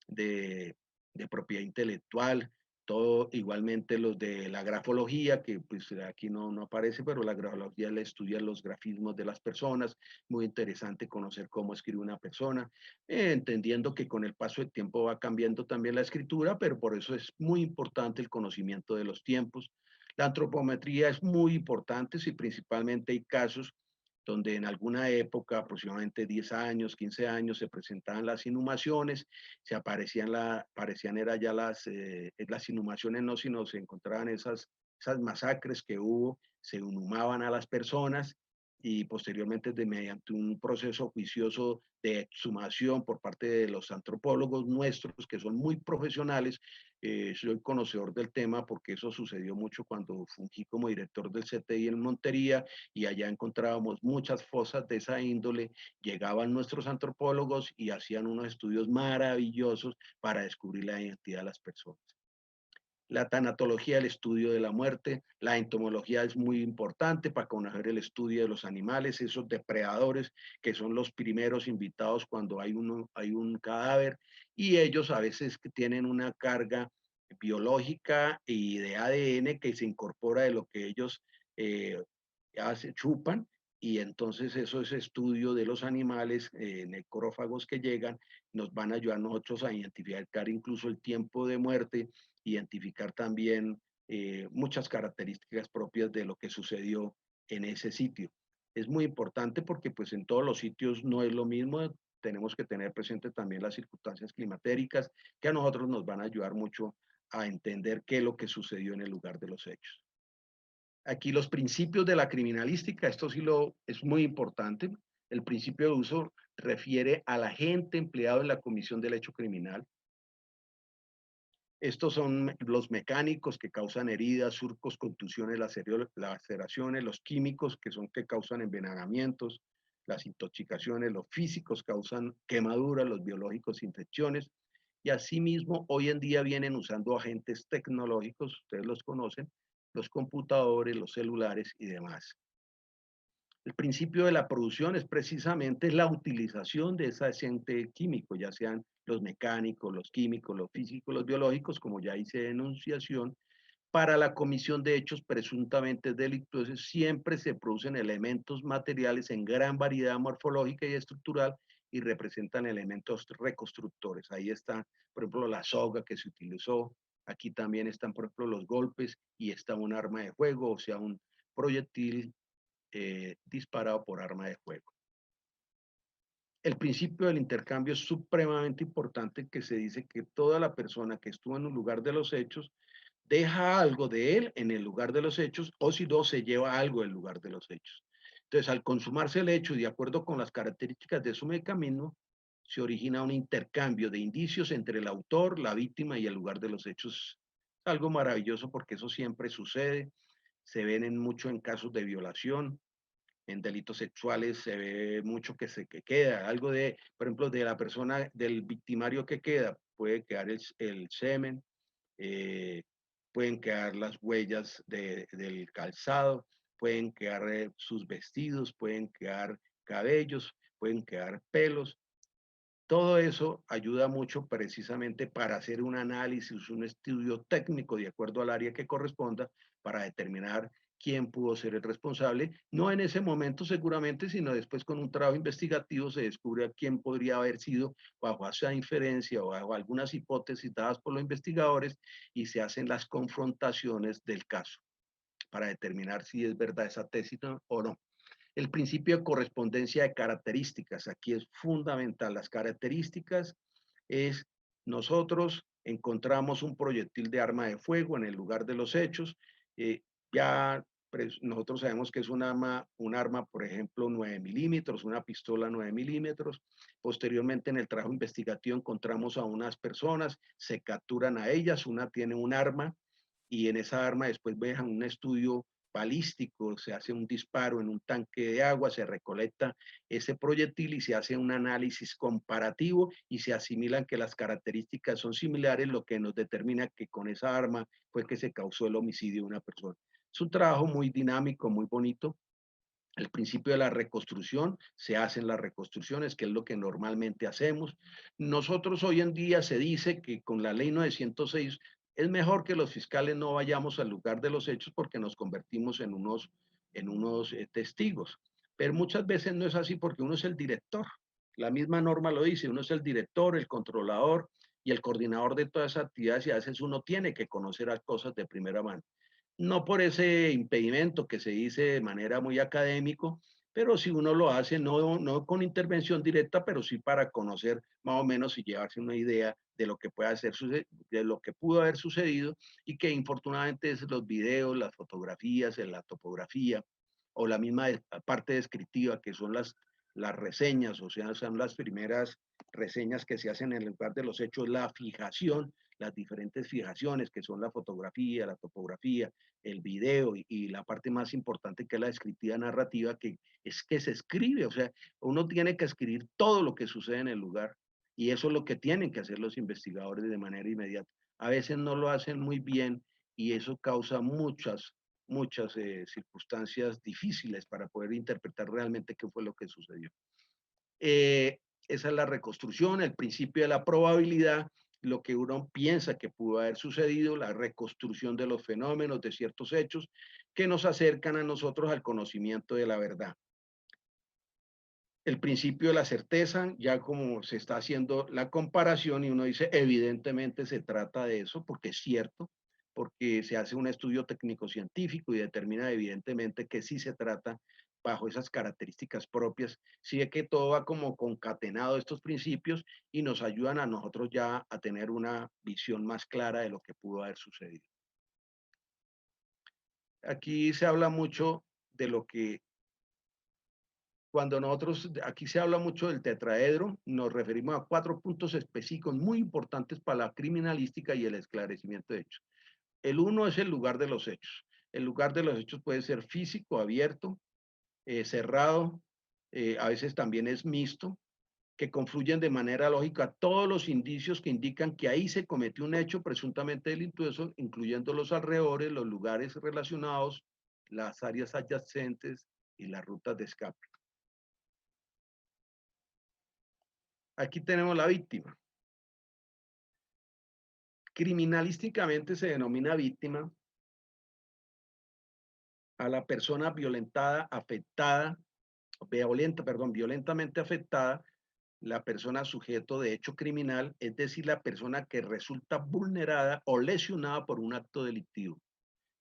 de, de propiedad intelectual, todo igualmente los de la grafología, que pues aquí no aparece, pero la grafología le estudia los grafismos de las personas. Muy interesante conocer cómo escribe una persona, entendiendo que con el paso del tiempo va cambiando también la escritura, pero por eso es muy importante el conocimiento de los tiempos. La antropometría es muy importante si principalmente hay casos donde en alguna época, aproximadamente 10 años, 15 años, se presentaban las inhumaciones, parecían era ya las inhumaciones no, sino se encontraban esas masacres que hubo, se inhumaban a las personas y posteriormente mediante un proceso juicioso de exhumación por parte de los antropólogos nuestros, que son muy profesionales. Soy conocedor del tema porque eso sucedió mucho cuando fungí como director del CTI en Montería, y allá encontrábamos muchas fosas de esa índole. Llegaban nuestros antropólogos y hacían unos estudios maravillosos para descubrir la identidad de las personas. La tanatología, el estudio de la muerte, la entomología es muy importante para conocer el estudio de los animales, esos depredadores que son los primeros invitados cuando hay un cadáver, y ellos a veces tienen una carga biológica y de ADN que se incorpora de lo que ellos chupan, y entonces eso es estudio de los animales necrófagos que llegan, nos van a ayudar nosotros a identificar incluso el tiempo de muerte, identificar también muchas características propias de lo que sucedió en ese sitio. Es muy importante porque pues en todos los sitios no es lo mismo, tenemos que tener presente también las circunstancias climatéricas que a nosotros nos van a ayudar mucho a entender qué es lo que sucedió en el lugar de los hechos. Aquí los principios de la criminalística, esto sí es muy importante. El principio de uso refiere al agente empleado en la comisión del hecho criminal. Estos son los mecánicos que causan heridas, surcos, contusiones, laceraciones, los químicos que causan envenenamientos, las intoxicaciones, los físicos causan quemaduras, los biológicos infecciones, y asimismo hoy en día vienen usando agentes tecnológicos, ustedes los conocen, los computadores, los celulares y demás. El principio de la producción es precisamente la utilización de ese agente químico, ya sean los mecánicos, los químicos, los físicos, los biológicos, como ya hice enunciación, para la comisión de hechos presuntamente delictuosos. Siempre se producen elementos materiales en gran variedad morfológica y estructural y representan elementos reconstructores. Ahí está, por ejemplo, la soga que se utilizó. Aquí también están, por ejemplo, los golpes, y está un arma de fuego, o sea, un proyectil disparado por arma de fuego. El principio del intercambio es supremamente importante, que se dice que toda la persona que estuvo en un lugar de los hechos deja algo de él en el lugar de los hechos, o si no, se lleva algo del lugar de los hechos. Entonces, al consumarse el hecho y de acuerdo con las características de su mecanismo, se origina un intercambio de indicios entre el autor, la víctima y el lugar de los hechos. Es algo maravilloso porque eso siempre sucede. Se ven mucho en casos de violación, en delitos sexuales se ve mucho que queda, algo de, por ejemplo, de la persona, del victimario que queda, puede quedar el semen, pueden quedar las huellas del calzado, pueden quedar sus vestidos, pueden quedar cabellos, pueden quedar pelos. Todo eso ayuda mucho precisamente para hacer un análisis, un estudio técnico de acuerdo al área que corresponda, para determinar quién pudo ser el responsable, no en ese momento seguramente, sino después con un trabajo investigativo se descubre a quién podría haber sido bajo esa inferencia o bajo algunas hipótesis dadas por los investigadores, y se hacen las confrontaciones del caso para determinar si es verdad esa tesis o no. El principio de correspondencia de características, aquí es fundamental. Las características es, nosotros encontramos un proyectil de arma de fuego en el lugar de los hechos, nosotros sabemos que es un arma, por ejemplo, 9 milímetros, una pistola 9 milímetros. Posteriormente, en el trabajo investigativo encontramos a unas personas, se capturan a ellas, una tiene un arma, y en esa arma después dejan un estudio balístico, se hace un disparo en un tanque de agua, se recolecta ese proyectil y se hace un análisis comparativo y se asimilan que las características son similares, lo que nos determina que con esa arma fue que se causó el homicidio de una persona. Es un trabajo muy dinámico, muy bonito. El principio de la reconstrucción, se hacen las reconstrucciones, que es lo que normalmente hacemos. Nosotros hoy en día se dice que con la ley 906 es mejor que los fiscales no vayamos al lugar de los hechos porque nos convertimos en unos testigos. Pero muchas veces no es así porque uno es el director. La misma norma lo dice, uno es el director, el controlador y el coordinador de todas esas actividades, y a veces uno tiene que conocer las cosas de primera mano. No por ese impedimento que se dice de manera muy académico, pero si uno lo hace no con intervención directa, pero sí para conocer más o menos y llevarse una idea de lo que puede hacer, de lo que pudo haber sucedido y que infortunadamente es los videos, las fotografías, la topografía o la misma parte descriptiva que son las reseñas, o sea, son las primeras reseñas que se hacen en el lugar de los hechos, la fijación, las diferentes fijaciones que son la fotografía, la topografía, el video y la parte más importante que es la descriptiva narrativa, que es que se escribe, o sea, uno tiene que escribir todo lo que sucede en el lugar y eso es lo que tienen que hacer los investigadores de manera inmediata. A veces no lo hacen muy bien y eso causa muchas circunstancias difíciles para poder interpretar realmente qué fue lo que sucedió. Esa es la reconstrucción, el principio de la probabilidad, lo que uno piensa que pudo haber sucedido, la reconstrucción de los fenómenos, de ciertos hechos que nos acercan a nosotros al conocimiento de la verdad. El principio de la certeza, ya como se está haciendo la comparación y uno dice, evidentemente se trata de eso, porque es cierto, porque se hace un estudio técnico-científico y determina evidentemente que sí se trata bajo esas características propias, sí es que todo va como concatenado estos principios y nos ayudan a nosotros ya a tener una visión más clara de lo que pudo haber sucedido. Aquí se habla mucho de lo que cuando nosotros, aquí se habla mucho del tetraedro, nos referimos a 4 puntos específicos muy importantes para la criminalística y el esclarecimiento de hechos. El uno es el lugar de los hechos. El lugar de los hechos puede ser físico, abierto, cerrado, a veces también es mixto, que confluyen de manera lógica todos los indicios que indican que ahí se cometió un hecho presuntamente delictuoso, incluyendo los alrededores, los lugares relacionados, las áreas adyacentes y las rutas de escape. Aquí tenemos la víctima. Criminalísticamente se denomina víctima a la persona violentada, afectada, violentamente afectada, la persona sujeto de hecho criminal, es decir, la persona que resulta vulnerada o lesionada por un acto delictivo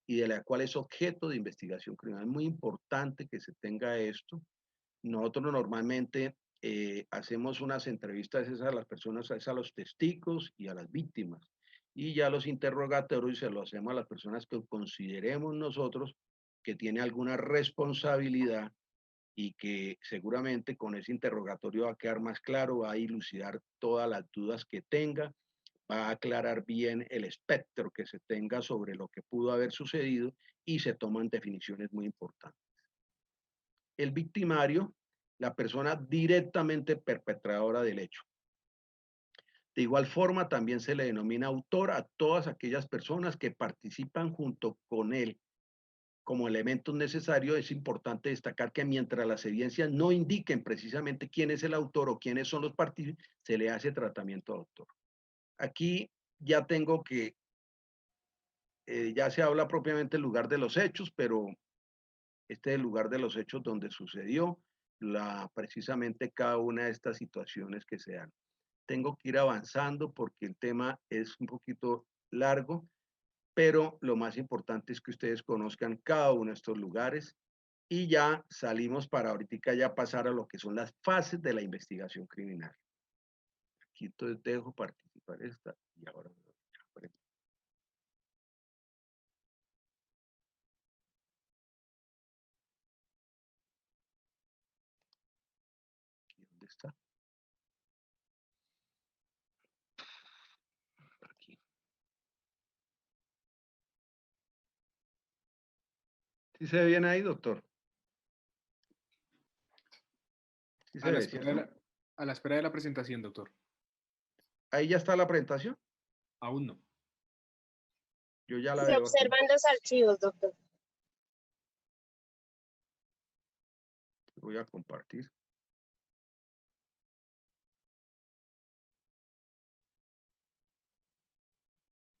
y de la cual es objeto de investigación criminal. Es muy importante que se tenga esto. Nosotros normalmente hacemos unas entrevistas a las personas, a los testigos y a las víctimas. Y ya los interrogatorios se los hacemos a las personas que consideremos nosotros que tiene alguna responsabilidad y que seguramente con ese interrogatorio va a quedar más claro, va a dilucidar todas las dudas que tenga, va a aclarar bien el espectro que se tenga sobre lo que pudo haber sucedido y se toman definiciones muy importantes. El victimario, la persona directamente perpetradora del hecho. De igual forma, también se le denomina autor a todas aquellas personas que participan junto con él. Como elementos necesarios, es importante destacar que mientras las evidencias no indiquen precisamente quién es el autor o quiénes son los partícipes, se le hace tratamiento de autor. Aquí ya tengo que, ya se habla propiamente del lugar de los hechos, pero este es el lugar de los hechos donde sucedió precisamente cada una de estas situaciones que se dan. Tengo que ir avanzando porque el tema es un poquito largo, pero lo más importante es que ustedes conozcan cada uno de estos lugares y ya salimos para ahorita ya pasar a lo que son las fases de la investigación criminal. Aquí entonces dejo participar esta y ahora ¿dónde está? Aquí. ¿Sí se ve bien ahí, doctor? ¿Sí se ve, ¿cierto? A la espera de la presentación, doctor. Ahí ya está la presentación. Aún no. Yo ya la Se veo aquí. observan los archivos, doctor. Voy a compartir.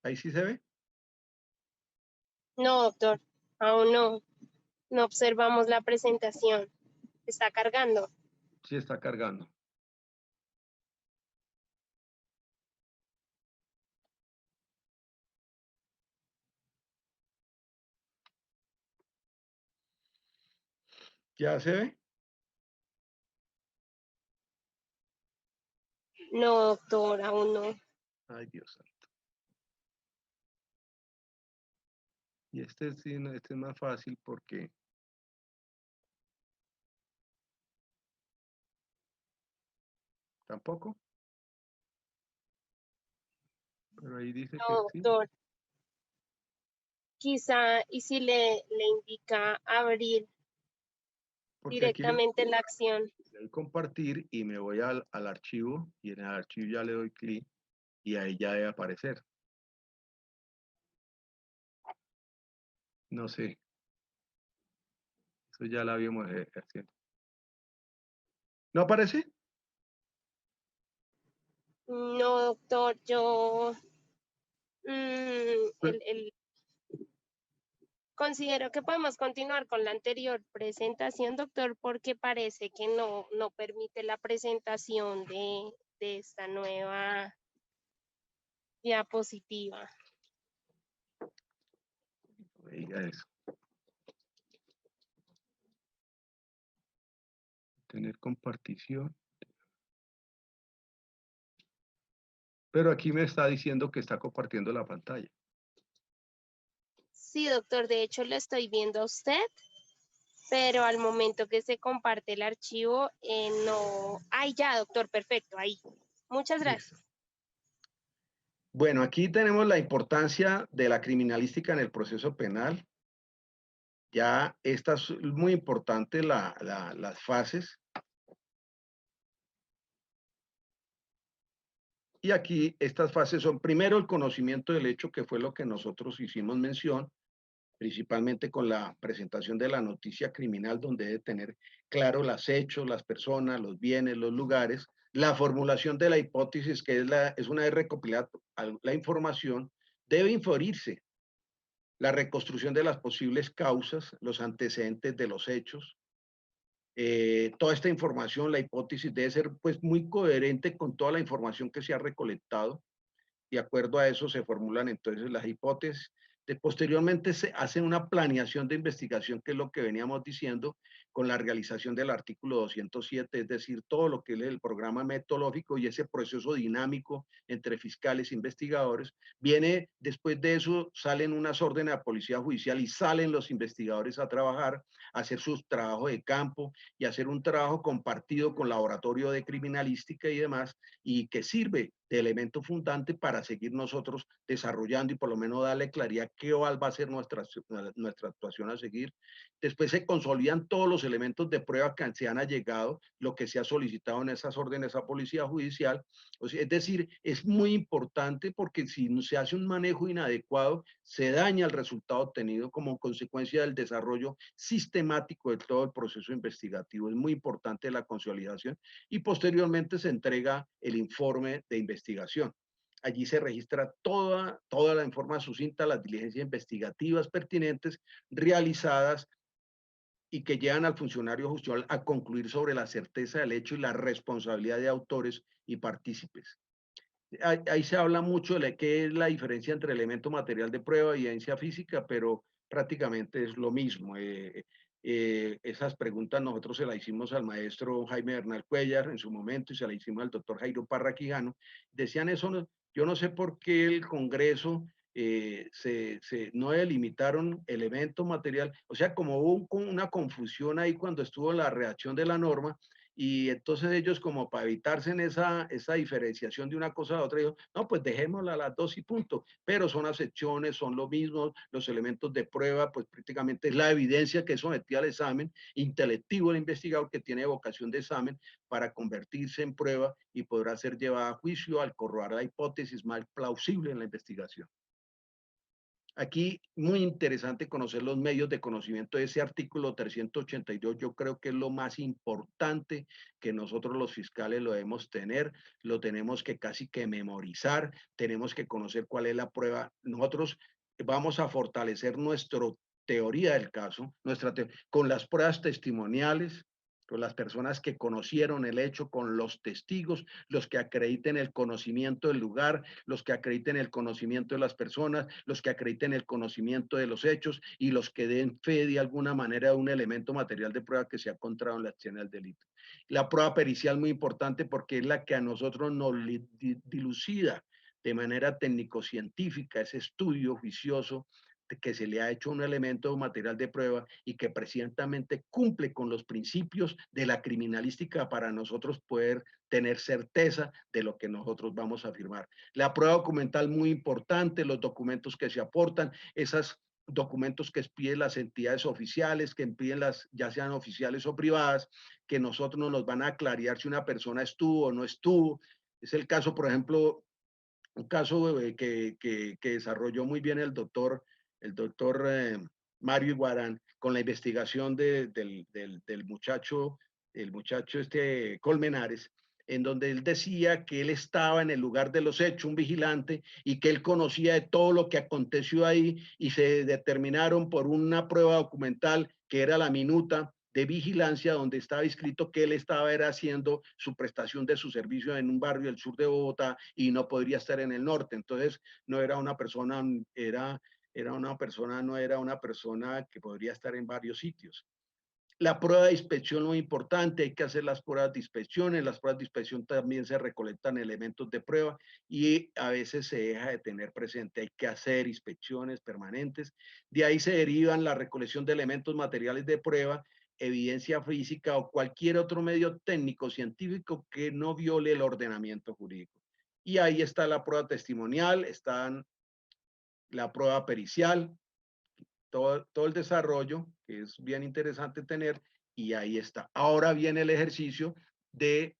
Ahí sí se ve. No, doctor, aún no. No observamos la presentación. Está cargando. Sí está cargando. ¿Ya se ve? No, doctor, aún no. Ay, Dios santo. Y este sí, este es más fácil porque tampoco, pero ahí dice que No, sí. doctor. Quizá, y si le indica abrir Porque aquí le directamente la acción. doy compartir y me voy al archivo y en el archivo ya le doy clic y ahí ya debe aparecer. No sé, eso ya la habíamos haciendo. ¿No aparece? No, doctor, yo Pues, considero que podemos continuar con la anterior presentación, doctor, porque parece que no permite la presentación de esta nueva diapositiva. no me diga eso. Tener compartición. Pero aquí me está diciendo que está compartiendo la pantalla. Sí, doctor, de hecho lo estoy viendo a usted, pero al momento que se comparte el archivo, no. Ay, ya, doctor, perfecto, ahí. Muchas Listo. gracias. Bueno, aquí tenemos la importancia de la criminalística en el proceso penal. Ya esta es muy importante, las fases. Y aquí estas fases son primero el conocimiento del hecho, que fue lo que nosotros hicimos mención, principalmente con la presentación de la noticia criminal, donde debe tener claro los hechos, las personas, los bienes, los lugares, la formulación de la hipótesis, que es una vez recopilada la información, debe inferirse la reconstrucción de las posibles causas, los antecedentes de los hechos. Toda esta información, la hipótesis debe ser pues muy coherente con toda la información que se ha recolectado. De acuerdo a eso se formulan entonces las hipótesis. Posteriormente se hace una planeación de investigación, que es lo que veníamos diciendo, con la realización del artículo 207, es decir, todo lo que es el programa metodológico y ese proceso dinámico entre fiscales e investigadores. Viene, después de eso, salen unas órdenes a policía judicial y salen los investigadores a trabajar, a hacer sus trabajos de campo y hacer un trabajo compartido con laboratorio de criminalística y demás, y que sirve de elemento fundante para seguir nosotros desarrollando y por lo menos darle claridad qué va a ser nuestra actuación a seguir. Después se consolidan todos los elementos de prueba que se han allegado, lo que se ha solicitado en esas órdenes a policía judicial. O sea, es decir, es muy importante porque si se hace un manejo inadecuado, se daña el resultado obtenido como consecuencia del desarrollo sistemático de todo el proceso investigativo. Es muy importante la consolidación y posteriormente se entrega el informe de investigación. Allí se registra toda la información sucinta, las diligencias investigativas pertinentes realizadas y que llevan al funcionario judicial a concluir sobre la certeza del hecho y la responsabilidad de autores y partícipes. Ahí se habla mucho de qué es la diferencia entre elemento material de prueba y evidencia física, pero prácticamente es lo mismo. Esas preguntas nosotros se las hicimos al maestro Jaime Bernal Cuellar en su momento y se las hicimos al doctor Jairo Parra Quijano. Decían eso, yo no sé por qué el Congreso no delimitaron elemento material, o sea, como hubo una confusión ahí cuando estuvo la redacción de la norma, y entonces ellos, como para evitarse en esa diferenciación de una cosa a la otra, dijo, no, pues dejémosla a las dos y punto, pero son acepciones, son lo mismo, los elementos de prueba, pues prácticamente es la evidencia que es sometida al examen intelectivo del investigador, que tiene vocación de examen para convertirse en prueba y podrá ser llevada a juicio al corroborar la hipótesis más plausible en la investigación. Aquí, muy interesante conocer los medios de conocimiento de ese artículo 382. Yo creo que es lo más importante que nosotros los fiscales lo debemos tener, lo tenemos que casi que memorizar, tenemos que conocer cuál es la prueba. Nosotros vamos a fortalecer nuestra teoría del caso, con las pruebas testimoniales, con las personas que conocieron el hecho, con los testigos, los que acrediten el conocimiento del lugar, los que acrediten el conocimiento de las personas, los que acrediten el conocimiento de los hechos y los que den fe de alguna manera de un elemento material de prueba que se ha encontrado en la escena del delito. La prueba pericial muy importante porque es la que a nosotros nos dilucida de manera técnico-científica ese estudio juicioso que se le ha hecho un elemento material de prueba y que precisamente cumple con los principios de la criminalística para nosotros poder tener certeza de lo que nosotros vamos a afirmar. La prueba documental muy importante, los documentos que se aportan, esos documentos que piden las entidades oficiales, que piden las, ya sean oficiales o privadas, que nosotros nos van a aclarar si una persona estuvo o no estuvo. Es el caso, por ejemplo, un caso que desarrolló muy bien el doctor Mario Iguarán con la investigación del muchacho, el muchacho este Colmenares, en donde él decía que él estaba en el lugar de los hechos, un vigilante, y que él conocía de todo lo que aconteció ahí y se determinaron por una prueba documental que era la minuta de vigilancia donde estaba escrito que él estaba era haciendo su prestación de su servicio en un barrio del sur de Bogotá y no podría estar en el norte. Entonces, no era una persona, no era una persona que podría estar en varios sitios. La prueba de inspección es muy importante, hay que hacer las pruebas de inspección, en las pruebas de inspección también se recolectan elementos de prueba y a veces se deja de tener presente, hay que hacer inspecciones permanentes, de ahí se derivan la recolección de elementos materiales de prueba, evidencia física o cualquier otro medio técnico científico que no viole el ordenamiento jurídico. Y ahí está la prueba testimonial, está la prueba pericial, todo el desarrollo, que es bien interesante tener, y ahí está. Ahora viene el ejercicio del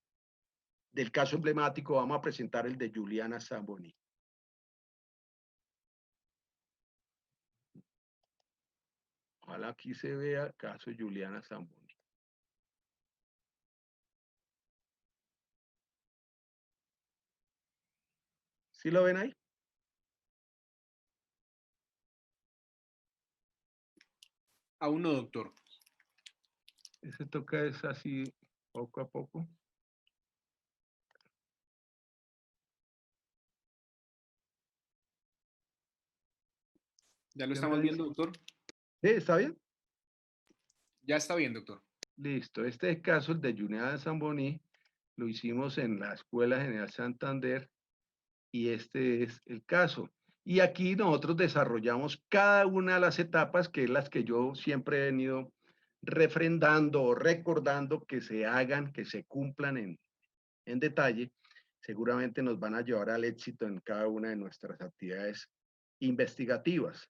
caso emblemático, vamos a presentar el de Juliana Zamboni. Ojalá aquí se vea caso Juliana Zamboni. ¿Sí lo ven ahí? Aún no, doctor. Ese toca es así poco a poco. ¿Ya lo estamos viendo, doctor? ¿Sí? ¿Está bien? Ya está bien, doctor. Listo. Este caso, el de Juliana Zamboni, lo hicimos en la Escuela General Santander y este es el caso. Y aquí nosotros desarrollamos cada una de las etapas, que es las que yo siempre he venido refrendando o recordando que se hagan, que se cumplan en detalle. Seguramente nos van a llevar al éxito en cada una de nuestras actividades investigativas.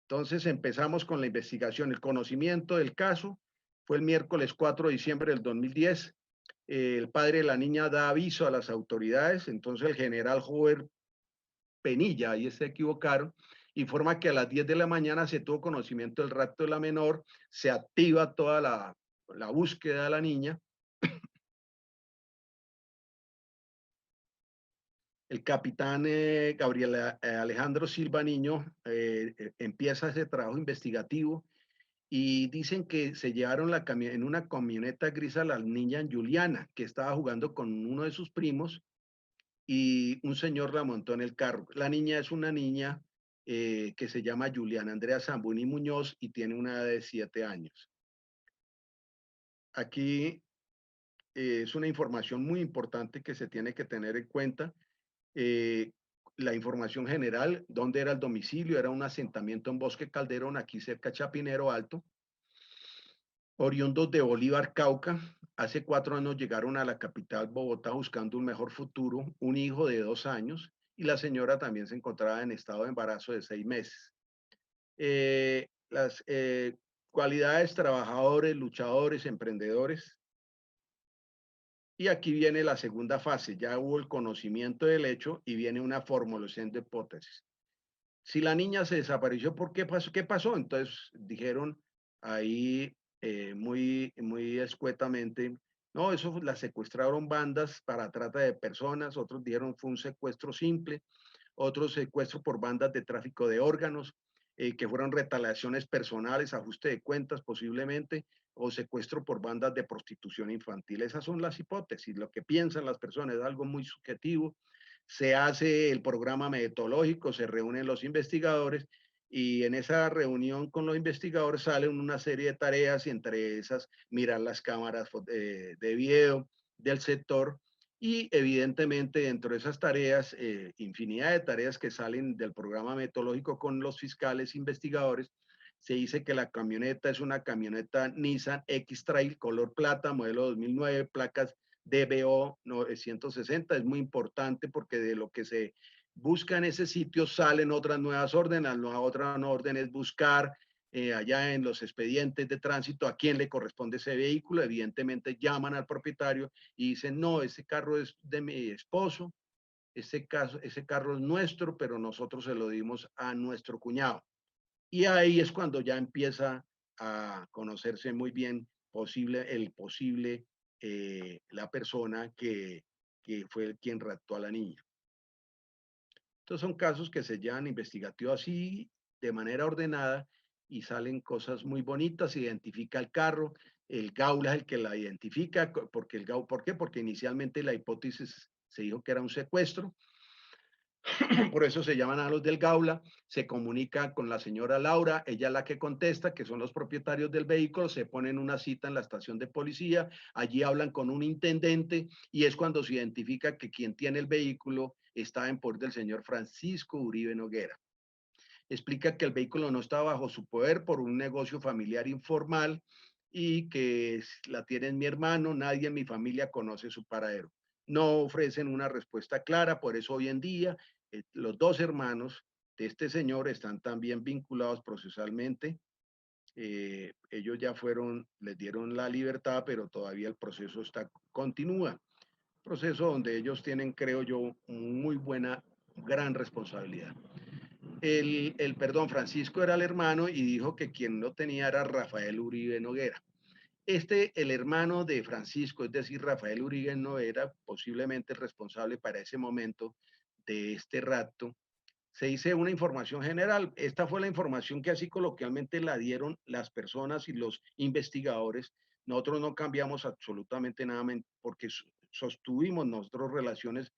Entonces empezamos con la investigación. El conocimiento del caso fue el miércoles 4 de diciembre del 2010. El padre de la niña da aviso a las autoridades, entonces el general Jover Penilla, ahí se equivocaron, informa que a las 10 de la mañana se tuvo conocimiento del rapto de la menor, se activa toda la búsqueda de la niña. El capitán Gabriel Alejandro Silva Niño empieza ese trabajo investigativo y dicen que se llevaron en una camioneta gris a la niña Juliana, que estaba jugando con uno de sus primos y un señor la montó en el carro. La niña es una niña que se llama Juliana Andrea Zamboni Muñoz y tiene una edad de 7 años. Aquí es una información muy importante que se tiene que tener en cuenta. La información general, dónde era el domicilio, era un asentamiento en Bosque Calderón, aquí cerca de Chapinero Alto. Oriundos de Bolívar, Cauca, hace 4 años llegaron a la capital Bogotá buscando un mejor futuro, un hijo de 2 años, y la señora también se encontraba en estado de embarazo de 6 meses. Las cualidades, trabajadores, luchadores, emprendedores. Y aquí viene la segunda fase, ya hubo el conocimiento del hecho y viene una formulación de hipótesis. Si la niña se desapareció, ¿por qué pasó? ¿Qué pasó? Entonces dijeron ahí muy escuetamente, no, eso la secuestraron bandas para trata de personas, otros dijeron fue un secuestro simple, otros secuestro por bandas de tráfico de órganos. que fueron retaliaciones personales, ajuste de cuentas posiblemente, o secuestro por bandas de prostitución infantil. Esas son las hipótesis, lo que piensan las personas, es algo muy subjetivo. Se hace el programa metodológico, se reúnen los investigadores y en esa reunión con los investigadores salen una serie de tareas y entre esas mirar las cámaras de video del sector y evidentemente dentro de esas tareas, infinidad de tareas que salen del programa metodológico con los fiscales investigadores, se dice que la camioneta es una camioneta Nissan X-Trail color plata, modelo 2009, placas DBO 960. Es muy importante porque de lo que se busca en ese sitio salen otras nuevas órdenes. La otra orden es buscar allá en los expedientes de tránsito a quién le corresponde ese vehículo. Evidentemente llaman al propietario y dicen, no, ese carro es de mi esposo, ese carro es nuestro, pero nosotros se lo dimos a nuestro cuñado. Y ahí es cuando ya empieza a conocerse muy bien la persona que fue quien raptó a la niña. Entonces son casos que se llevan investigativos así, de manera ordenada, y salen cosas muy bonitas, se identifica el carro, el Gaula es el que la identifica, ¿por qué? Porque inicialmente la hipótesis se dijo que era un secuestro, por eso se llaman a los del Gaula, se comunica con la señora Laura, ella es la que contesta, que son los propietarios del vehículo, se ponen una cita en la estación de policía, allí hablan con un intendente y es cuando se identifica que quien tiene el vehículo está en poder del señor Francisco Uribe Noguera. Explica que el vehículo no está bajo su poder por un negocio familiar informal y que la tiene mi hermano, nadie en mi familia conoce su paradero. No ofrecen una respuesta clara, por eso hoy en día los dos hermanos de este señor están también vinculados procesalmente. Ellos ya les dieron la libertad, pero todavía el proceso continúa. Proceso donde ellos tienen, creo yo, muy gran responsabilidad. Francisco era el hermano y dijo que quien no tenía era Rafael Uribe Noguera. El hermano de Francisco, es decir, Rafael Uribe Noguera, posiblemente el responsable para ese momento de este rapto. Se dice una información general. Esta fue la información que así coloquialmente la dieron las personas y los investigadores. Nosotros no cambiamos absolutamente nada porque sostuvimos nosotros relaciones,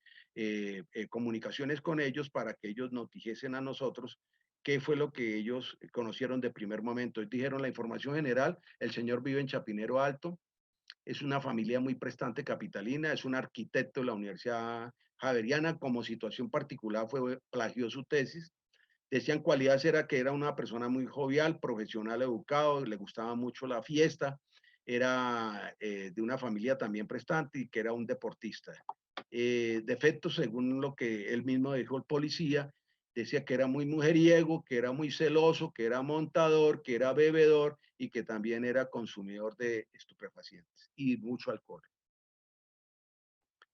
comunicaciones con ellos para que ellos nos dijesen a nosotros qué fue lo que ellos conocieron de primer momento. Ellos dijeron la información general, el señor vive en Chapinero Alto, es una familia muy prestante capitalina, es un arquitecto de la Universidad Javeriana, como situación particular plagió su tesis. Decían cualidades era que era una persona muy jovial, profesional, educado, le gustaba mucho la fiesta, era de una familia también prestante y que era un deportista. Defectos, según lo que él mismo dijo el policía, decía que era muy mujeriego, que era muy celoso, que era montador, que era bebedor y que también era consumidor de estupefacientes y mucho alcohol.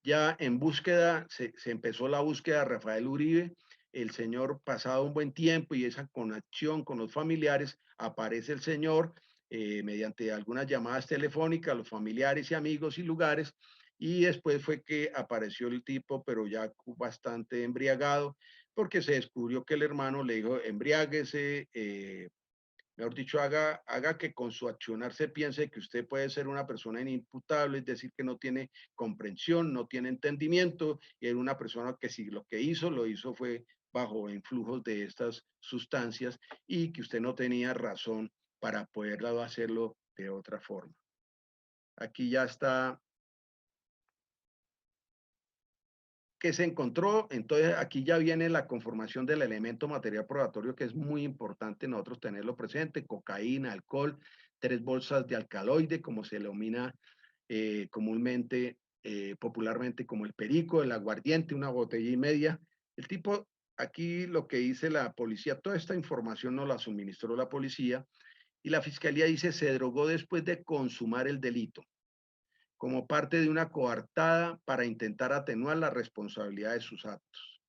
Ya en búsqueda, se empezó la búsqueda de Rafael Uribe. El señor, pasado un buen tiempo y esa conexión con los familiares, aparece el señor mediante algunas llamadas telefónicas, los familiares y amigos y lugares, y después fue que apareció el tipo, pero ya bastante embriagado, porque se descubrió que el hermano le dijo, embriáguese, mejor dicho, haga que con su accionar se piense que usted puede ser una persona inimputable, es decir, que no tiene comprensión, no tiene entendimiento, y era una persona que si lo que hizo, lo hizo fue bajo influjos de estas sustancias y que usted no tenía razón para poder hacerlo de otra forma. Aquí ya está. ¿Qué se encontró? Entonces aquí ya viene la conformación del elemento material probatorio que es muy importante nosotros tenerlo presente, cocaína, alcohol, 3 bolsas de alcaloide, como se denomina comúnmente, popularmente como el perico, el aguardiente, 1,5 botellas. El tipo, aquí lo que dice la policía, toda esta información nos la suministró la policía y la fiscalía dice se drogó después de consumar el delito, como parte de una coartada para intentar atenuar la responsabilidad de sus actos.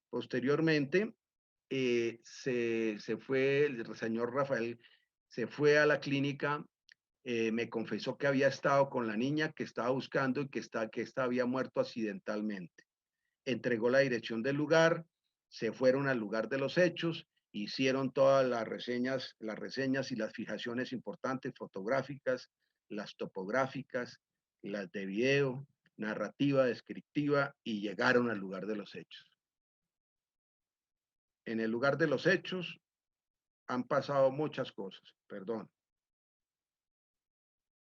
Posteriormente, se fue, el señor Rafael se fue a la clínica, me confesó que había estado con la niña que estaba buscando y que esta había muerto accidentalmente. Entregó la dirección del lugar, se fueron al lugar de los hechos hicieron todas las reseñas y las fijaciones importantes, fotográficas, las topográficas, las de video, narrativa, descriptiva, y llegaron al lugar de los hechos. En el lugar de los hechos han pasado muchas cosas,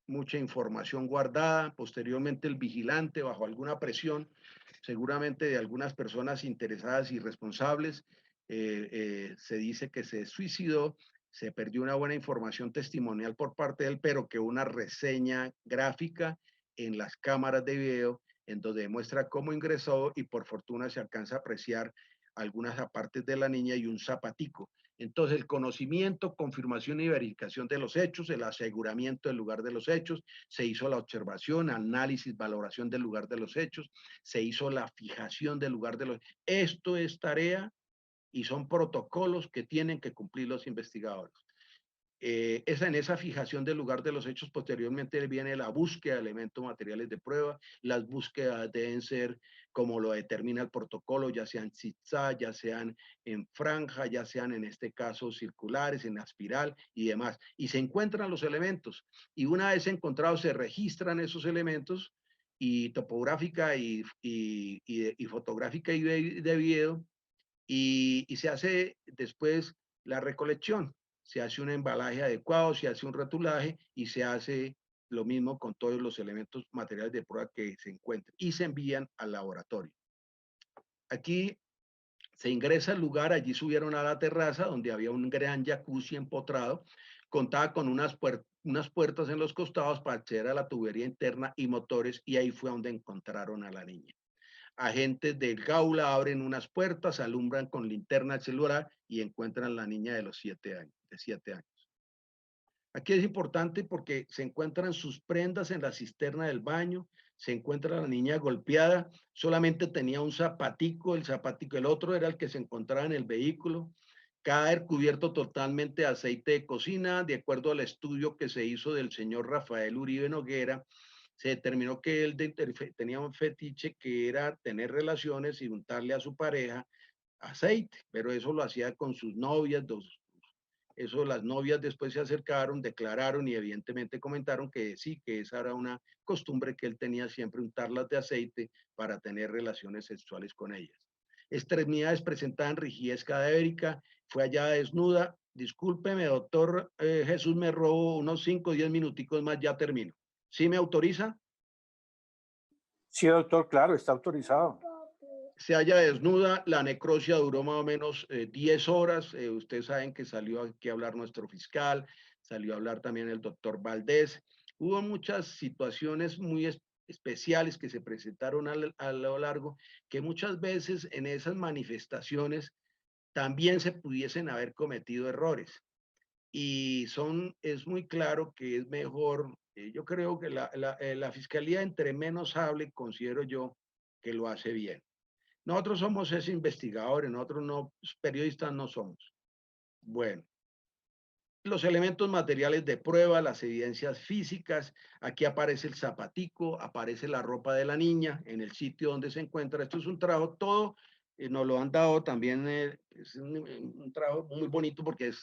mucha información guardada. Posteriormente el vigilante, bajo alguna presión, seguramente de algunas personas interesadas y responsables, se dice que se suicidó. Se perdió una buena información testimonial por parte de él, pero que una reseña gráfica en las cámaras de video, en donde demuestra cómo ingresó, y por fortuna se alcanza a apreciar algunas partes de la niña y un zapatico. Entonces, el conocimiento, confirmación y verificación de los hechos, el aseguramiento del lugar de los hechos, se hizo la observación, análisis, valoración del lugar de los hechos, se hizo la fijación del lugar de los hechos. Esto es tarea y son protocolos que tienen que cumplir los investigadores. En esa fijación del lugar de los hechos, posteriormente viene la búsqueda de elementos materiales de prueba. Las búsquedas deben ser como lo determina el protocolo, ya sean zigzag, ya sean en franja, ya sean en este caso circulares, en espiral y demás. Y se encuentran los elementos, y una vez encontrados se registran esos elementos, y topográfica y fotográfica y de video, y se hace después la recolección. Se hace un embalaje adecuado, se hace un rotulaje, y se hace lo mismo con todos los elementos materiales de prueba que se encuentren, y se envían al laboratorio. Aquí se ingresa al lugar. Allí subieron a la terraza, donde había un gran jacuzzi empotrado. Contaba con unas puertas en los costados para acceder a la tubería interna y motores, y ahí fue donde encontraron a la niña. Agentes del Gaula abren unas puertas, alumbran con linterna celular y encuentran a la niña de 7 años. Aquí es importante porque se encuentran sus prendas en la cisterna del baño, se encuentra la niña golpeada, solamente tenía un zapatico, el otro era el que se encontraba en el vehículo. Caer cubierto totalmente de aceite de cocina. De acuerdo al estudio que se hizo del señor Rafael Uribe Noguera, se determinó que él tenía un fetiche, que era tener relaciones y untarle a su pareja aceite, pero eso lo hacía con sus novias. Eso, las novias después se acercaron, declararon y evidentemente comentaron que sí, que esa era una costumbre que él tenía, siempre untarlas de aceite para tener relaciones sexuales con ellas. Extremidades presentaban rigidez cadavérica, fue hallada desnuda. Discúlpeme, doctor Jesús, me robo unos 5 o 10 minuticos más, ya termino. ¿Sí me autoriza? Sí, doctor, claro, está autorizado. Se halla desnuda. La necropsia duró más o menos 10 horas. Ustedes saben que salió aquí a hablar nuestro fiscal, salió a hablar también el doctor Valdés. Hubo muchas situaciones muy especiales que se presentaron a lo largo, que muchas veces en esas manifestaciones también se pudiesen haber cometido errores. Y es muy claro que es mejor, yo creo que la fiscalía, entre menos hable, considero yo que lo hace bien. Nosotros somos investigadores, nosotros no, periodistas no somos. Bueno, los elementos materiales de prueba, las evidencias físicas. Aquí aparece el zapatico, aparece la ropa de la niña en el sitio donde se encuentra. Esto es un trabajo, todo nos lo han dado también. Es un trabajo muy bonito porque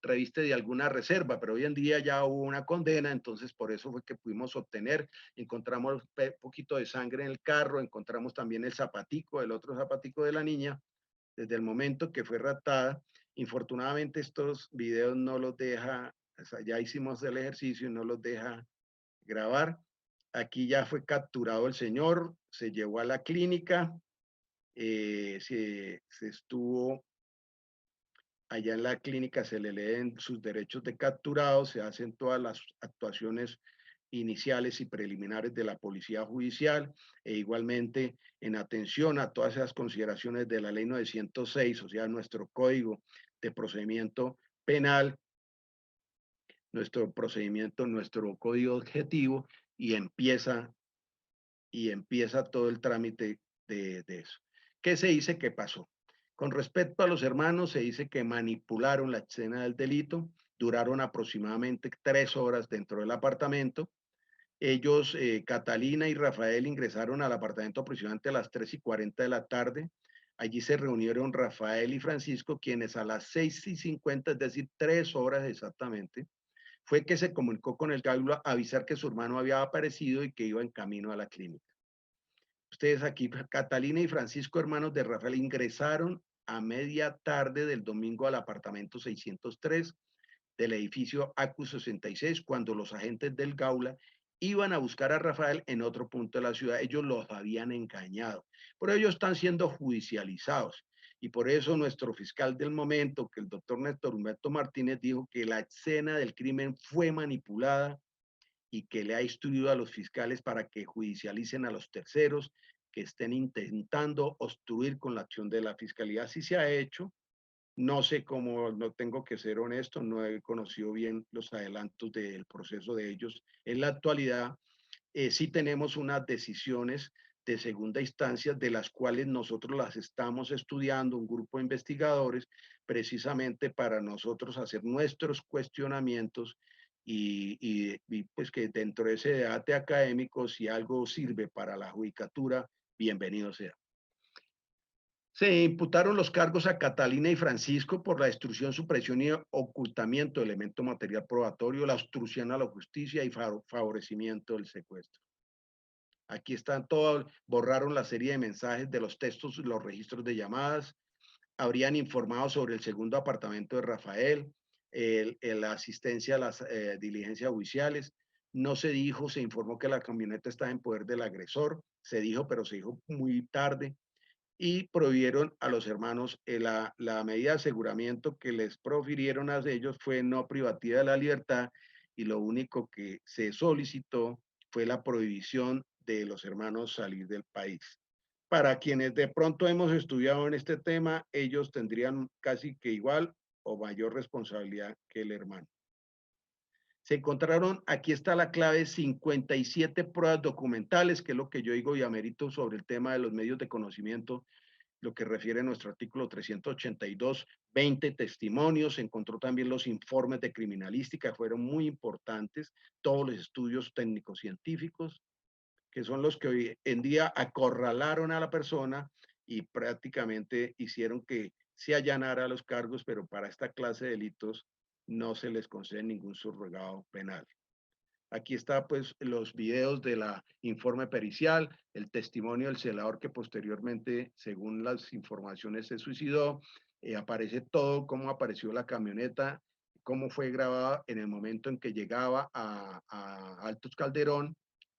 reviste de alguna reserva, pero hoy en día ya hubo una condena, entonces por eso fue que pudimos obtener. Encontramos un poquito de sangre en el carro, encontramos también el zapatico, el otro zapatico de la niña, desde el momento que fue raptada. Infortunadamente estos videos no los deja, o sea, ya hicimos el ejercicio y no los deja grabar. Aquí ya fue capturado el señor, se llevó a la clínica, se estuvo allá en la clínica, se le leen sus derechos de capturado, se hacen todas las actuaciones iniciales y preliminares de la policía judicial, e igualmente en atención a todas esas consideraciones de la ley 906, o sea, nuestro código de procedimiento penal, nuestro código objetivo, y empieza todo el trámite de eso. ¿Qué se dice que pasó? Con respecto a los hermanos, se dice que manipularon la escena del delito, duraron aproximadamente 3 horas dentro del apartamento. Ellos, Catalina y Rafael, ingresaron al apartamento aproximadamente a las 3:40 de la tarde. Allí se reunieron Rafael y Francisco, quienes a las 6:50, es decir, 3 horas exactamente, fue que se comunicó con el Gaula a avisar que su hermano había aparecido y que iba en camino a la clínica. Ustedes aquí, Catalina y Francisco, hermanos de Rafael, ingresaron a media tarde del domingo al apartamento 603 del edificio ACU 66 cuando los agentes del Gaula iban a buscar a Rafael en otro punto de la ciudad. Ellos los habían engañado. Por ello están siendo judicializados. Y por eso nuestro fiscal del momento, que el doctor Néstor Humberto Martínez, dijo que la escena del crimen fue manipulada y que le ha instruido a los fiscales para que judicialicen a los terceros que estén intentando obstruir con la acción de la fiscalía. Así se ha hecho. No sé cómo, no tengo que ser honesto, no he conocido bien los adelantos del proceso de ellos. En la actualidad, sí tenemos unas decisiones de segunda instancia de las cuales nosotros las estamos estudiando, un grupo de investigadores, precisamente para nosotros hacer nuestros cuestionamientos y pues que dentro de ese debate académico, si algo sirve para la judicatura, bienvenido sea. Se imputaron los cargos a Catalina y Francisco por la destrucción, supresión y ocultamiento de elemento material probatorio, la obstrucción a la justicia y favorecimiento del secuestro. Aquí están todos, borraron la serie de mensajes de los textos, los registros de llamadas, habrían informado sobre el segundo apartamento de Rafael, la asistencia a las diligencias judiciales. No se dijo, se informó que la camioneta estaba en poder del agresor, se dijo, pero se dijo muy tarde. Y prohibieron a los hermanos, la medida de aseguramiento que les profirieron a ellos fue no privativa de la libertad y lo único que se solicitó fue la prohibición de los hermanos salir del país. Para quienes de pronto hemos estudiado en este tema, ellos tendrían casi que igual o mayor responsabilidad que el hermano. Se encontraron, aquí está la clave, 57 pruebas documentales, que es lo que yo digo y amerito sobre el tema de los medios de conocimiento, lo que refiere a nuestro artículo 382, 20 testimonios, se encontró también los informes de criminalística, fueron muy importantes, todos los estudios técnicos científicos, que son los que hoy en día acorralaron a la persona y prácticamente hicieron que se allanara los cargos, pero para esta clase de delitos no se les concede ningún subrogado penal. Aquí está pues los videos de la informe pericial, el testimonio del celador que posteriormente, según las informaciones, se suicidó. Aparece todo, cómo apareció la camioneta, cómo fue grabada en el momento en que llegaba a Altos Calderón,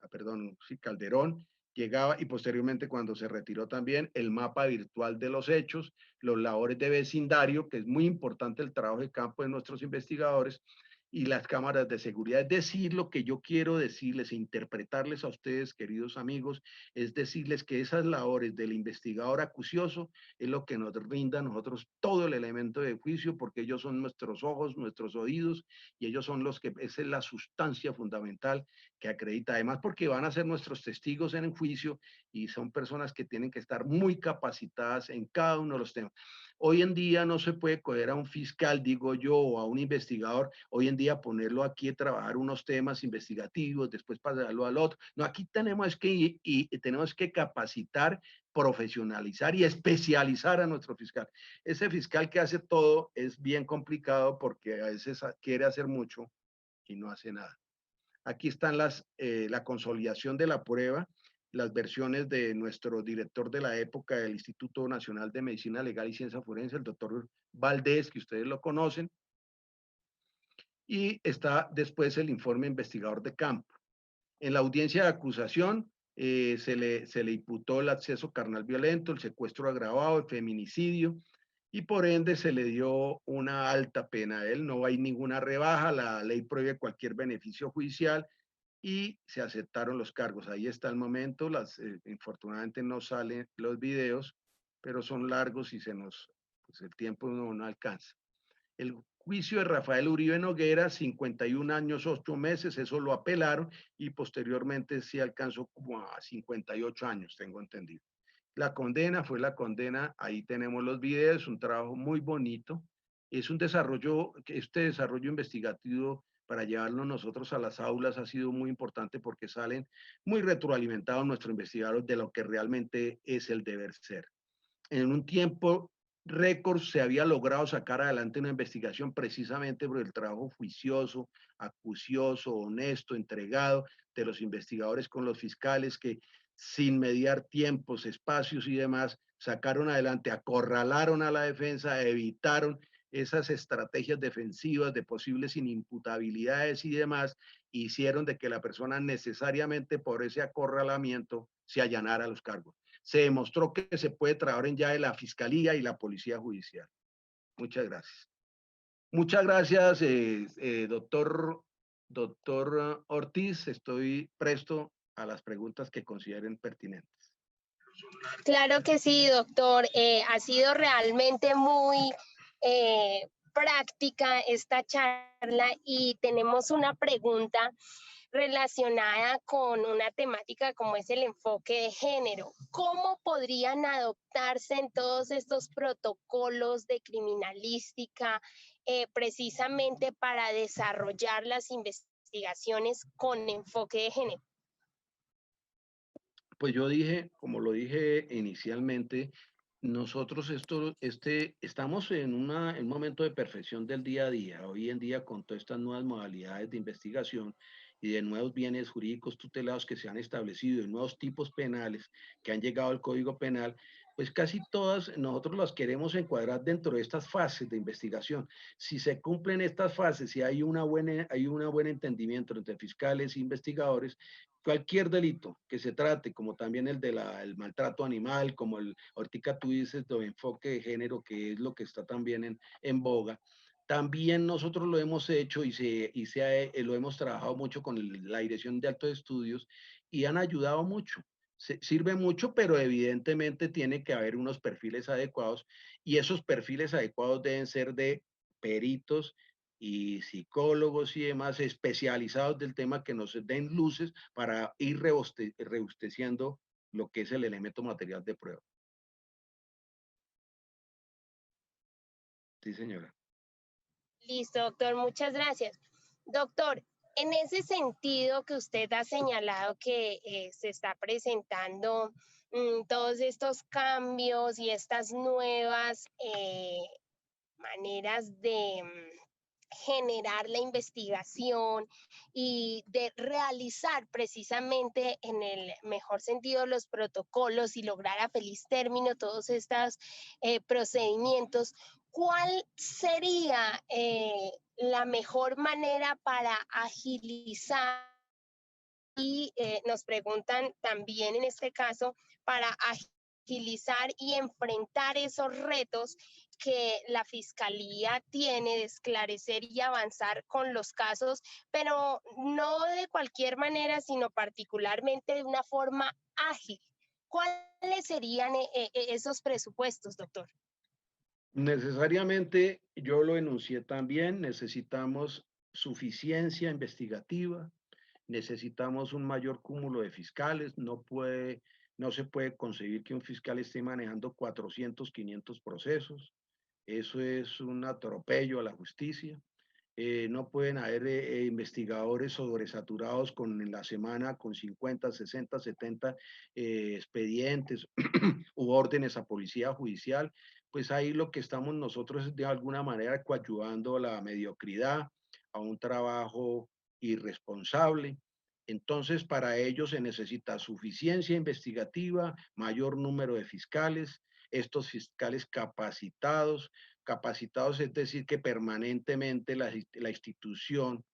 perdón, sí, Calderón, llegaba y posteriormente cuando se retiró también el mapa virtual de los hechos, los labores de vecindario, que es muy importante el trabajo de campo de nuestros investigadores, y las cámaras de seguridad. Es decir, lo que yo quiero decirles e interpretarles a ustedes, queridos amigos, es decirles que esas labores del investigador acucioso es lo que nos brinda a nosotros todo el elemento de juicio, porque ellos son nuestros ojos, nuestros oídos, y ellos son los que, esa es la sustancia fundamental que acredita, además porque van a ser nuestros testigos en el juicio y son personas que tienen que estar muy capacitadas en cada uno de los temas. Hoy en día no se puede coger a un fiscal, digo yo, o a un investigador, hoy en día ponerlo aquí a trabajar unos temas investigativos, después pasarlo al otro. No, aquí tenemos que, tenemos que capacitar, profesionalizar y especializar a nuestro fiscal. Ese fiscal que hace todo es bien complicado porque a veces quiere hacer mucho y no hace nada. Aquí están la consolidación de la prueba, las versiones de nuestro director de la época del Instituto Nacional de Medicina Legal y Ciencia Forense, el doctor Valdés, que ustedes lo conocen, y está después el informe investigador de campo. En la audiencia de acusación se le imputó el acceso carnal violento, el secuestro agravado, el feminicidio, y por ende se le dio una alta pena a él. No hay ninguna rebaja, la ley prohíbe cualquier beneficio judicial y se aceptaron los cargos. Ahí está el momento, infortunadamente no salen los videos, pero son largos y pues el tiempo no alcanza. El juicio de Rafael Uribe Noguera, 51 años, 8 meses, eso lo apelaron y posteriormente sí alcanzó como a 58 años, tengo entendido. La condena fue la condena, ahí tenemos los videos, un trabajo muy bonito. Es un desarrollo, este desarrollo investigativo para llevarlo nosotros a las aulas ha sido muy importante porque salen muy retroalimentados nuestros investigadores de lo que realmente es el deber ser. en un tiempo récord se había logrado sacar adelante una investigación precisamente por el trabajo juicioso, acucioso, honesto, entregado de los investigadores con los fiscales que sin mediar tiempos, espacios y demás, sacaron adelante, acorralaron a la defensa, evitaron esas estrategias defensivas de posibles inimputabilidades y demás, hicieron de que la persona necesariamente por ese acorralamiento se allanara a los cargos. Se demostró que se puede trabajar en ya de la Fiscalía y la Policía Judicial. Muchas gracias. Muchas gracias, doctor Ortiz. Estoy presto a las preguntas que consideren pertinentes. Claro que sí, doctor. Ha sido realmente muy práctica esta charla y tenemos una pregunta relacionada con una temática como es el enfoque de género. ¿Cómo podrían adoptarse en todos estos protocolos de criminalística precisamente para desarrollar las investigaciones con enfoque de género? Pues yo dije, como lo dije inicialmente, nosotros estamos en un momento de perfección del día a día. Hoy en día, con todas estas nuevas modalidades de investigación y de nuevos bienes jurídicos tutelados que se han establecido y nuevos tipos penales que han llegado al Código Penal, pues casi todas nosotros las queremos encuadrar dentro de estas fases de investigación. Si se cumplen estas fases, si hay un buen entendimiento entre fiscales e investigadores, cualquier delito que se trate, como también el el maltrato animal, como ahorita tú dices, de enfoque de género, que es lo que está también en boga, también nosotros lo hemos hecho lo hemos trabajado mucho con la Dirección de Altos Estudios y han ayudado mucho. Sirve mucho, pero evidentemente tiene que haber unos perfiles adecuados y esos perfiles adecuados deben ser de peritos y psicólogos y demás especializados del tema que nos den luces para ir rebusteciendo lo que es el elemento material de prueba. Sí, señora. Listo, doctor, muchas gracias. Doctor, en ese sentido que usted ha señalado que se está presentando todos estos cambios y estas nuevas maneras de generar la investigación y de realizar precisamente en el mejor sentido los protocolos y lograr a feliz término todos estos procedimientos, ¿cuál sería la mejor manera para agilizar? Y nos preguntan también en este caso para agilizar y enfrentar esos retos que la Fiscalía tiene de esclarecer y avanzar con los casos, pero no de cualquier manera, sino particularmente de una forma ágil. ¿Cuáles serían esos presupuestos, doctor? Necesariamente, yo lo enuncié también, necesitamos suficiencia investigativa, necesitamos un mayor cúmulo de fiscales, no se puede concebir que un fiscal esté manejando 400, 500 procesos, eso es un atropello a la justicia. No pueden haber investigadores sobresaturados en la semana con 50, 60, 70 expedientes u órdenes a policía judicial. Pues ahí lo que estamos nosotros es de alguna manera coadyuvando a la mediocridad, a un trabajo irresponsable. Entonces, para ello se necesita suficiencia investigativa, mayor número de fiscales, estos fiscales capacitados, es decir, que permanentemente la institución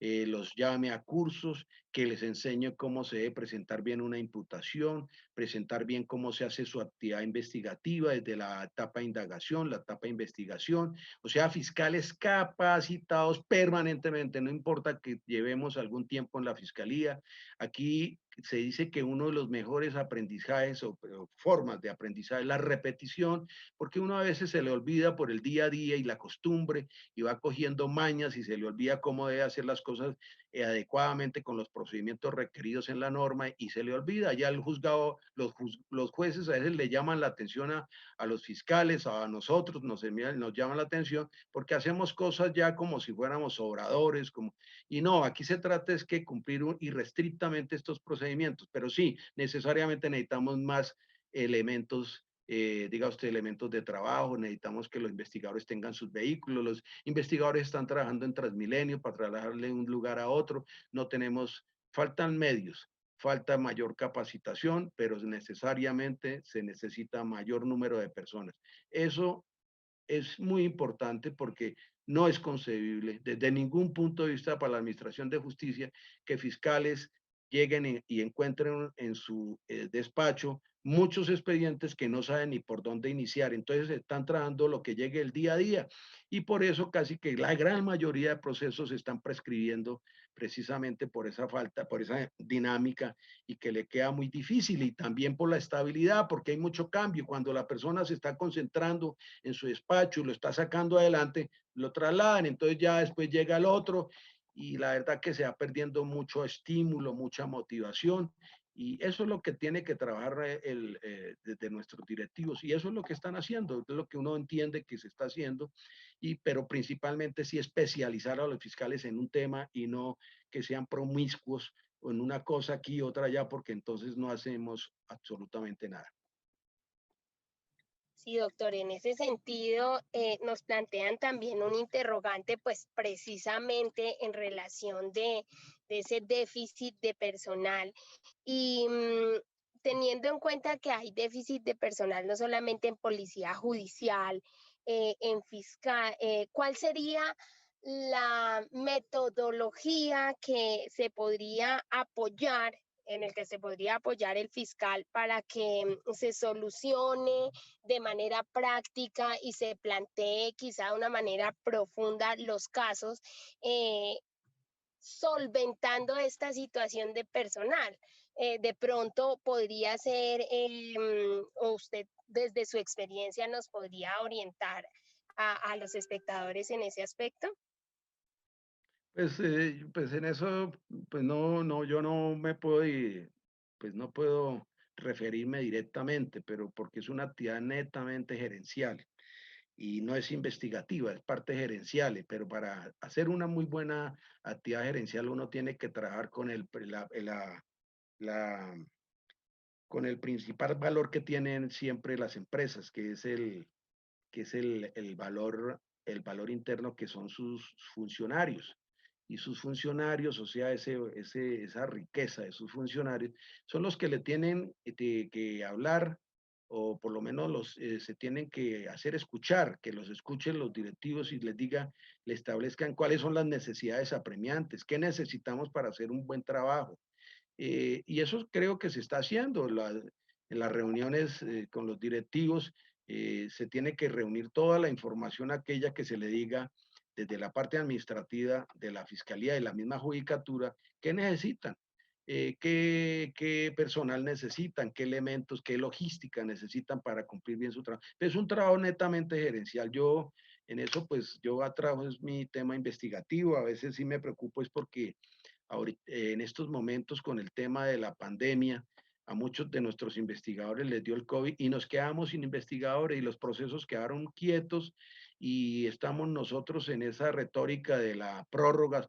los llame a cursos, que les enseñe cómo se debe presentar bien una imputación, presentar bien cómo se hace su actividad investigativa desde la etapa de indagación, la etapa de investigación, o sea, fiscales capacitados permanentemente, no importa que llevemos algún tiempo en la fiscalía, aquí se dice que uno de los mejores aprendizajes o formas de aprendizaje es la repetición, porque uno a veces se le olvida por el día a día y la costumbre y va cogiendo mañas y se le olvida cómo debe hacer las cosas adecuadamente con los procedimientos requeridos en la norma y se le olvida. Ya el juzgado, los jueces a veces le llaman la atención a los fiscales, a nosotros nos llaman la atención porque hacemos cosas ya como si fuéramos obradores, y no, aquí se trata es que cumplir irrestrictamente estos procedimientos, pero sí, necesariamente necesitamos más elementos diga usted, elementos de trabajo, necesitamos que los investigadores tengan sus vehículos, los investigadores están trabajando en Transmilenio para trasladarle de un lugar a otro, no tenemos, faltan medios, falta mayor capacitación, pero necesariamente se necesita mayor número de personas. Eso es muy importante porque no es concebible desde ningún punto de vista para la Administración de Justicia que fiscales lleguen y encuentren en su despacho muchos expedientes que no saben ni por dónde iniciar. Entonces están trabajando lo que llegue el día a día y por eso casi que la gran mayoría de procesos se están prescribiendo precisamente por esa falta, por esa dinámica y que le queda muy difícil y también por la estabilidad, porque hay mucho cambio. Cuando la persona se está concentrando en su despacho y lo está sacando adelante, lo trasladan, entonces ya después llega el otro y la verdad que se va perdiendo mucho estímulo, mucha motivación y eso es lo que tiene que trabajar desde nuestros directivos y eso es lo que están haciendo, es lo que uno entiende que se está haciendo, pero principalmente sí especializar a los fiscales en un tema y no que sean promiscuos o en una cosa aquí, otra allá, porque entonces no hacemos absolutamente nada. Sí, doctor, en ese sentido nos plantean también un interrogante, pues precisamente en relación de ese déficit de personal y teniendo en cuenta que hay déficit de personal no solamente en policía judicial, en fiscal, ¿cuál sería la metodología que se podría apoyar, en el que se podría apoyar el fiscal para que se solucione de manera práctica y se plantee quizá de una manera profunda los casos, solventando esta situación de personal? De pronto podría ser, o usted desde su experiencia nos podría orientar a los espectadores en ese aspecto. Pues en eso, pues no, yo no me puedo, pues no puedo referirme directamente, pero porque es una actividad netamente gerencial y no es investigativa, es parte gerencial, pero para hacer una muy buena actividad gerencial uno tiene que trabajar con la, con el principal valor que tienen siempre las empresas, que es el valor interno que son sus funcionarios. Y sus funcionarios, o sea, esa riqueza de sus funcionarios, son los que le tienen que hablar o por lo menos se tienen que hacer escuchar, que los escuchen los directivos y les diga, le establezcan cuáles son las necesidades apremiantes, qué necesitamos para hacer un buen trabajo. Y eso creo que se está haciendo. En las reuniones con los directivos se tiene que reunir toda la información aquella que se le diga desde la parte administrativa de la fiscalía y la misma judicatura, qué necesitan, qué personal necesitan, qué elementos, qué logística necesitan para cumplir bien su trabajo. Es un trabajo netamente gerencial. Yo en eso, pues yo trabajo, es mi tema investigativo. A veces sí me preocupo, es porque en estos momentos con el tema de la pandemia, a muchos de nuestros investigadores les dio el COVID y nos quedamos sin investigadores y los procesos quedaron quietos y estamos nosotros en esa retórica de la prórrogas,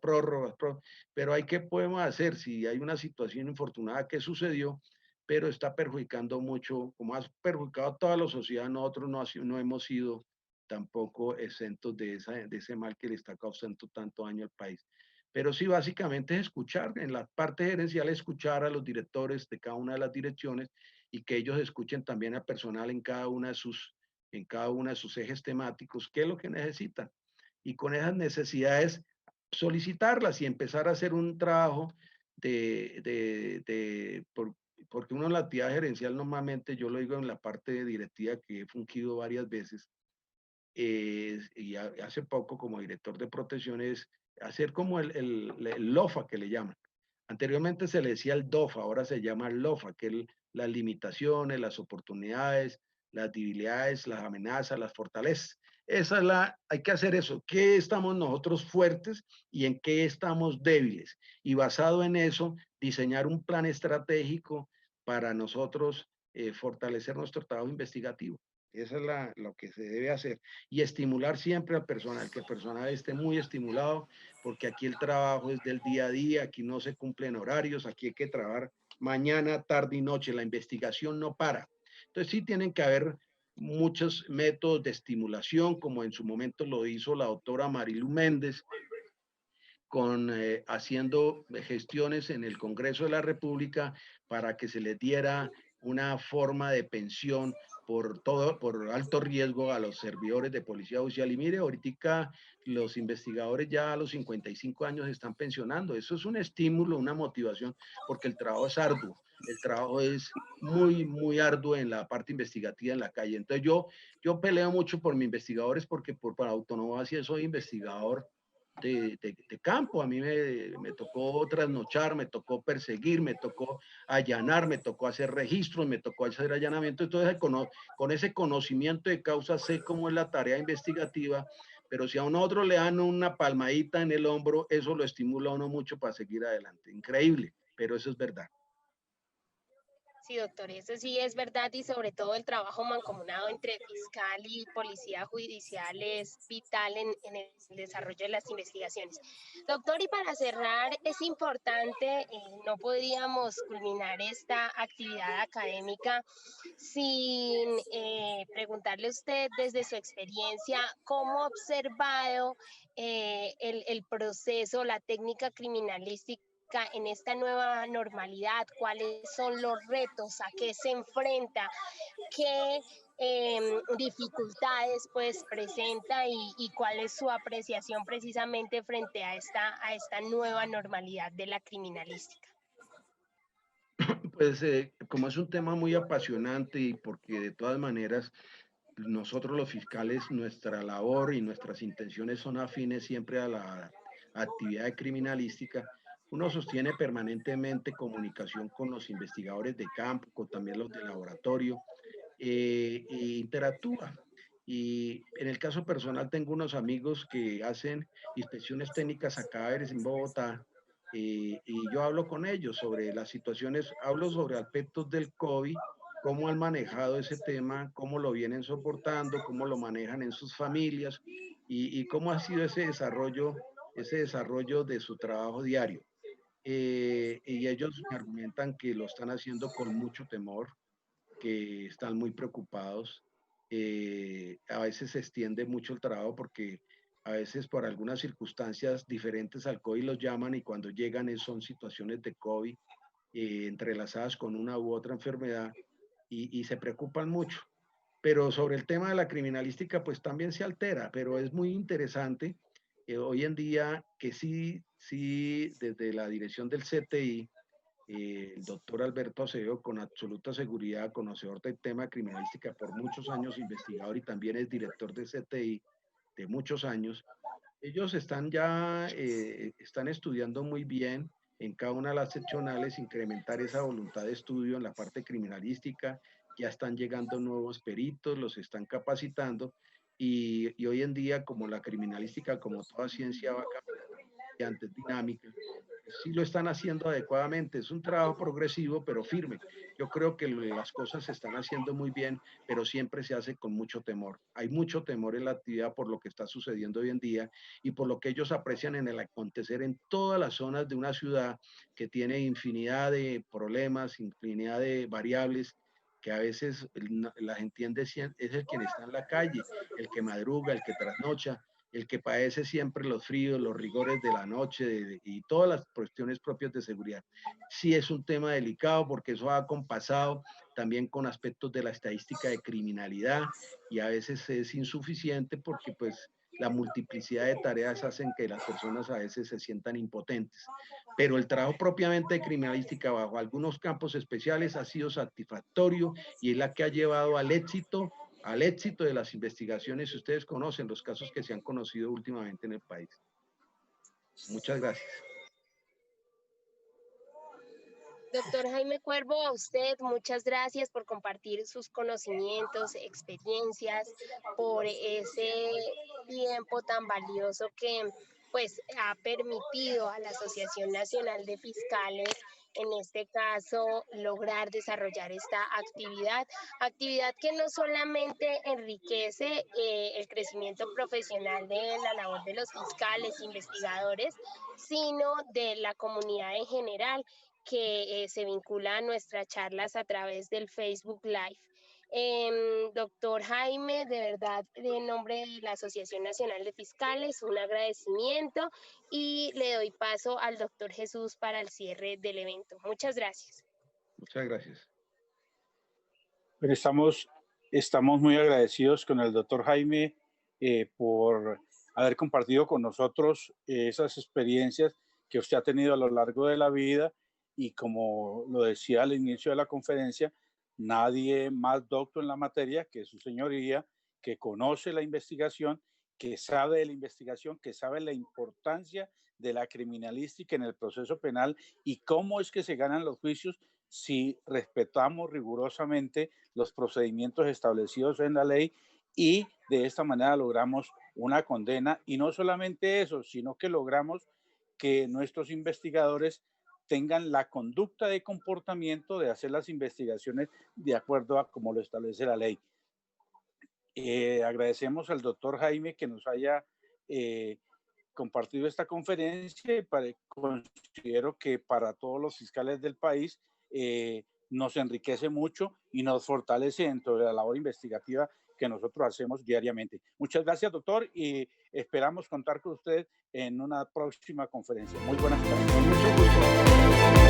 pero hay que podemos hacer si hay una situación infortunada que sucedió, pero está perjudicando mucho, como ha perjudicado a toda la sociedad, nosotros no hemos sido tampoco exentos de ese mal que le está causando tanto daño al país. Pero sí, básicamente es escuchar, en la parte gerencial, escuchar a los directores de cada una de las direcciones y que ellos escuchen también al personal en cada una de sus ejes temáticos, qué es lo que necesitan. Y con esas necesidades, solicitarlas y empezar a hacer un trabajo porque uno en la actividad gerencial normalmente, yo lo digo en la parte directiva que he fungido varias veces, y hace poco como director de protecciones, hacer como el LOFA que le llaman. Anteriormente se le decía el DOFA, ahora se llama el LOFA, que es las limitaciones, las oportunidades, las debilidades, las amenazas, las fortalezas. Hay que hacer eso. ¿Qué estamos nosotros fuertes y en qué estamos débiles? Y basado en eso, diseñar un plan estratégico para nosotros fortalecer nuestro trabajo investigativo. Eso es lo que se debe hacer. Y estimular siempre al personal, que el personal esté muy estimulado, porque aquí el trabajo es del día a día, aquí no se cumplen horarios, aquí hay que trabajar mañana, tarde y noche, la investigación no para. Entonces sí tienen que haber muchos métodos de estimulación, como en su momento lo hizo la doctora Marilu Méndez, haciendo gestiones en el Congreso de la República para que se les diera una forma de pensión por alto riesgo a los servidores de policía judicial. Y mire, ahorita los investigadores ya a los 55 años están pensionando. Eso es un estímulo, una motivación, porque el trabajo es arduo. El trabajo es muy, muy arduo en la parte investigativa en la calle. Entonces yo peleo mucho por mis investigadores porque por autonomía soy investigador de campo. A mí me tocó trasnochar, me tocó perseguir, me tocó allanar, me tocó hacer registros, me tocó hacer allanamiento. Entonces, con ese conocimiento de causa sé cómo es la tarea investigativa, pero si a uno otro le dan una palmadita en el hombro, eso lo estimula a uno mucho para seguir adelante. Increíble, pero eso es verdad. Sí, doctor, eso sí es verdad y sobre todo el trabajo mancomunado entre fiscal y policía judicial es vital en el desarrollo de las investigaciones. Doctor, y para cerrar, es importante, no podríamos culminar esta actividad académica sin preguntarle a usted desde su experiencia cómo ha observado el proceso, la técnica criminalística en esta nueva normalidad, cuáles son los retos, a qué se enfrenta, qué dificultades pues presenta y cuál es su apreciación precisamente frente a esta nueva normalidad de la criminalística. Pues como es un tema muy apasionante y porque de todas maneras nosotros los fiscales, nuestra labor y nuestras intenciones son afines siempre a la actividad de criminalística. Uno sostiene permanentemente comunicación con los investigadores de campo, con también los de laboratorio, e interactúa. Y en el caso personal tengo unos amigos que hacen inspecciones técnicas a cadáveres en Bogotá, y yo hablo con ellos sobre las situaciones, hablo sobre aspectos del COVID, cómo han manejado ese tema, cómo lo vienen soportando, cómo lo manejan en sus familias y cómo ha sido ese desarrollo de su trabajo diario. Y ellos me argumentan que lo están haciendo con mucho temor, que están muy preocupados. A veces se extiende mucho el trabajo porque a veces por algunas circunstancias diferentes al COVID los llaman y cuando llegan son situaciones de COVID entrelazadas con una u otra enfermedad y se preocupan mucho. Pero sobre el tema de la criminalística, pues también se altera, pero es muy interesante hoy en día que sí, desde la dirección del CTI, el doctor Alberto Acevedo, con absoluta seguridad, conocedor del tema de criminalística por muchos años, investigador y también es director de CTI de muchos años, ellos están estudiando muy bien en cada una de las seccionales, incrementar esa voluntad de estudio en la parte criminalística, ya están llegando nuevos peritos, los están capacitando y hoy en día como la criminalística, como toda ciencia va cambiando, es dinámica, sí lo están haciendo adecuadamente. Es un trabajo progresivo, pero firme. Yo creo que las cosas se están haciendo muy bien, pero siempre se hace con mucho temor. Hay mucho temor en la actividad por lo que está sucediendo hoy en día y por lo que ellos aprecian en el acontecer en todas las zonas de una ciudad que tiene infinidad de problemas, infinidad de variables que a veces la gente entiende es el quien está en la calle, el que madruga, el que trasnocha, el que padece siempre los fríos, los rigores de la noche y todas las cuestiones propias de seguridad. Sí es un tema delicado porque eso ha compasado también con aspectos de la estadística de criminalidad y a veces es insuficiente porque pues la multiplicidad de tareas hacen que las personas a veces se sientan impotentes. Pero el trabajo propiamente de criminalística bajo algunos campos especiales ha sido satisfactorio y es la que ha llevado al éxito de las investigaciones. Si ustedes conocen los casos que se han conocido últimamente en el país. Muchas gracias. Doctor Jaime Cuervo, a usted muchas gracias por compartir sus conocimientos, experiencias, por ese tiempo tan valioso que pues ha permitido a la Asociación Nacional de Fiscales, en este caso, lograr desarrollar esta actividad que no solamente enriquece el crecimiento profesional de la labor de los fiscales, investigadores, sino de la comunidad en general que se vincula a nuestras charlas a través del Facebook Live. Doctor Jaime, de verdad, en nombre de la Asociación Nacional de Fiscales, un agradecimiento y le doy paso al doctor Jesús para el cierre del evento. Muchas gracias. Muchas gracias. Pero estamos muy agradecidos con el doctor Jaime por haber compartido con nosotros esas experiencias que usted ha tenido a lo largo de la vida y como lo decía al inicio de la conferencia, nadie más docto en la materia que su señoría, que conoce la investigación, que sabe de la investigación, que sabe la importancia de la criminalística en el proceso penal y cómo es que se ganan los juicios si respetamos rigurosamente los procedimientos establecidos en la ley y de esta manera logramos una condena y no solamente eso, sino que logramos que nuestros investigadores tengan la conducta de comportamiento de hacer las investigaciones de acuerdo a como lo establece la ley. Agradecemos al doctor Jaime que nos haya compartido esta conferencia y considero que para todos los fiscales del país nos enriquece mucho y nos fortalece dentro de la labor investigativa que nosotros hacemos diariamente. Muchas gracias, doctor, y esperamos contar con usted en una próxima conferencia. Muy buenas tardes. Con mucho gusto.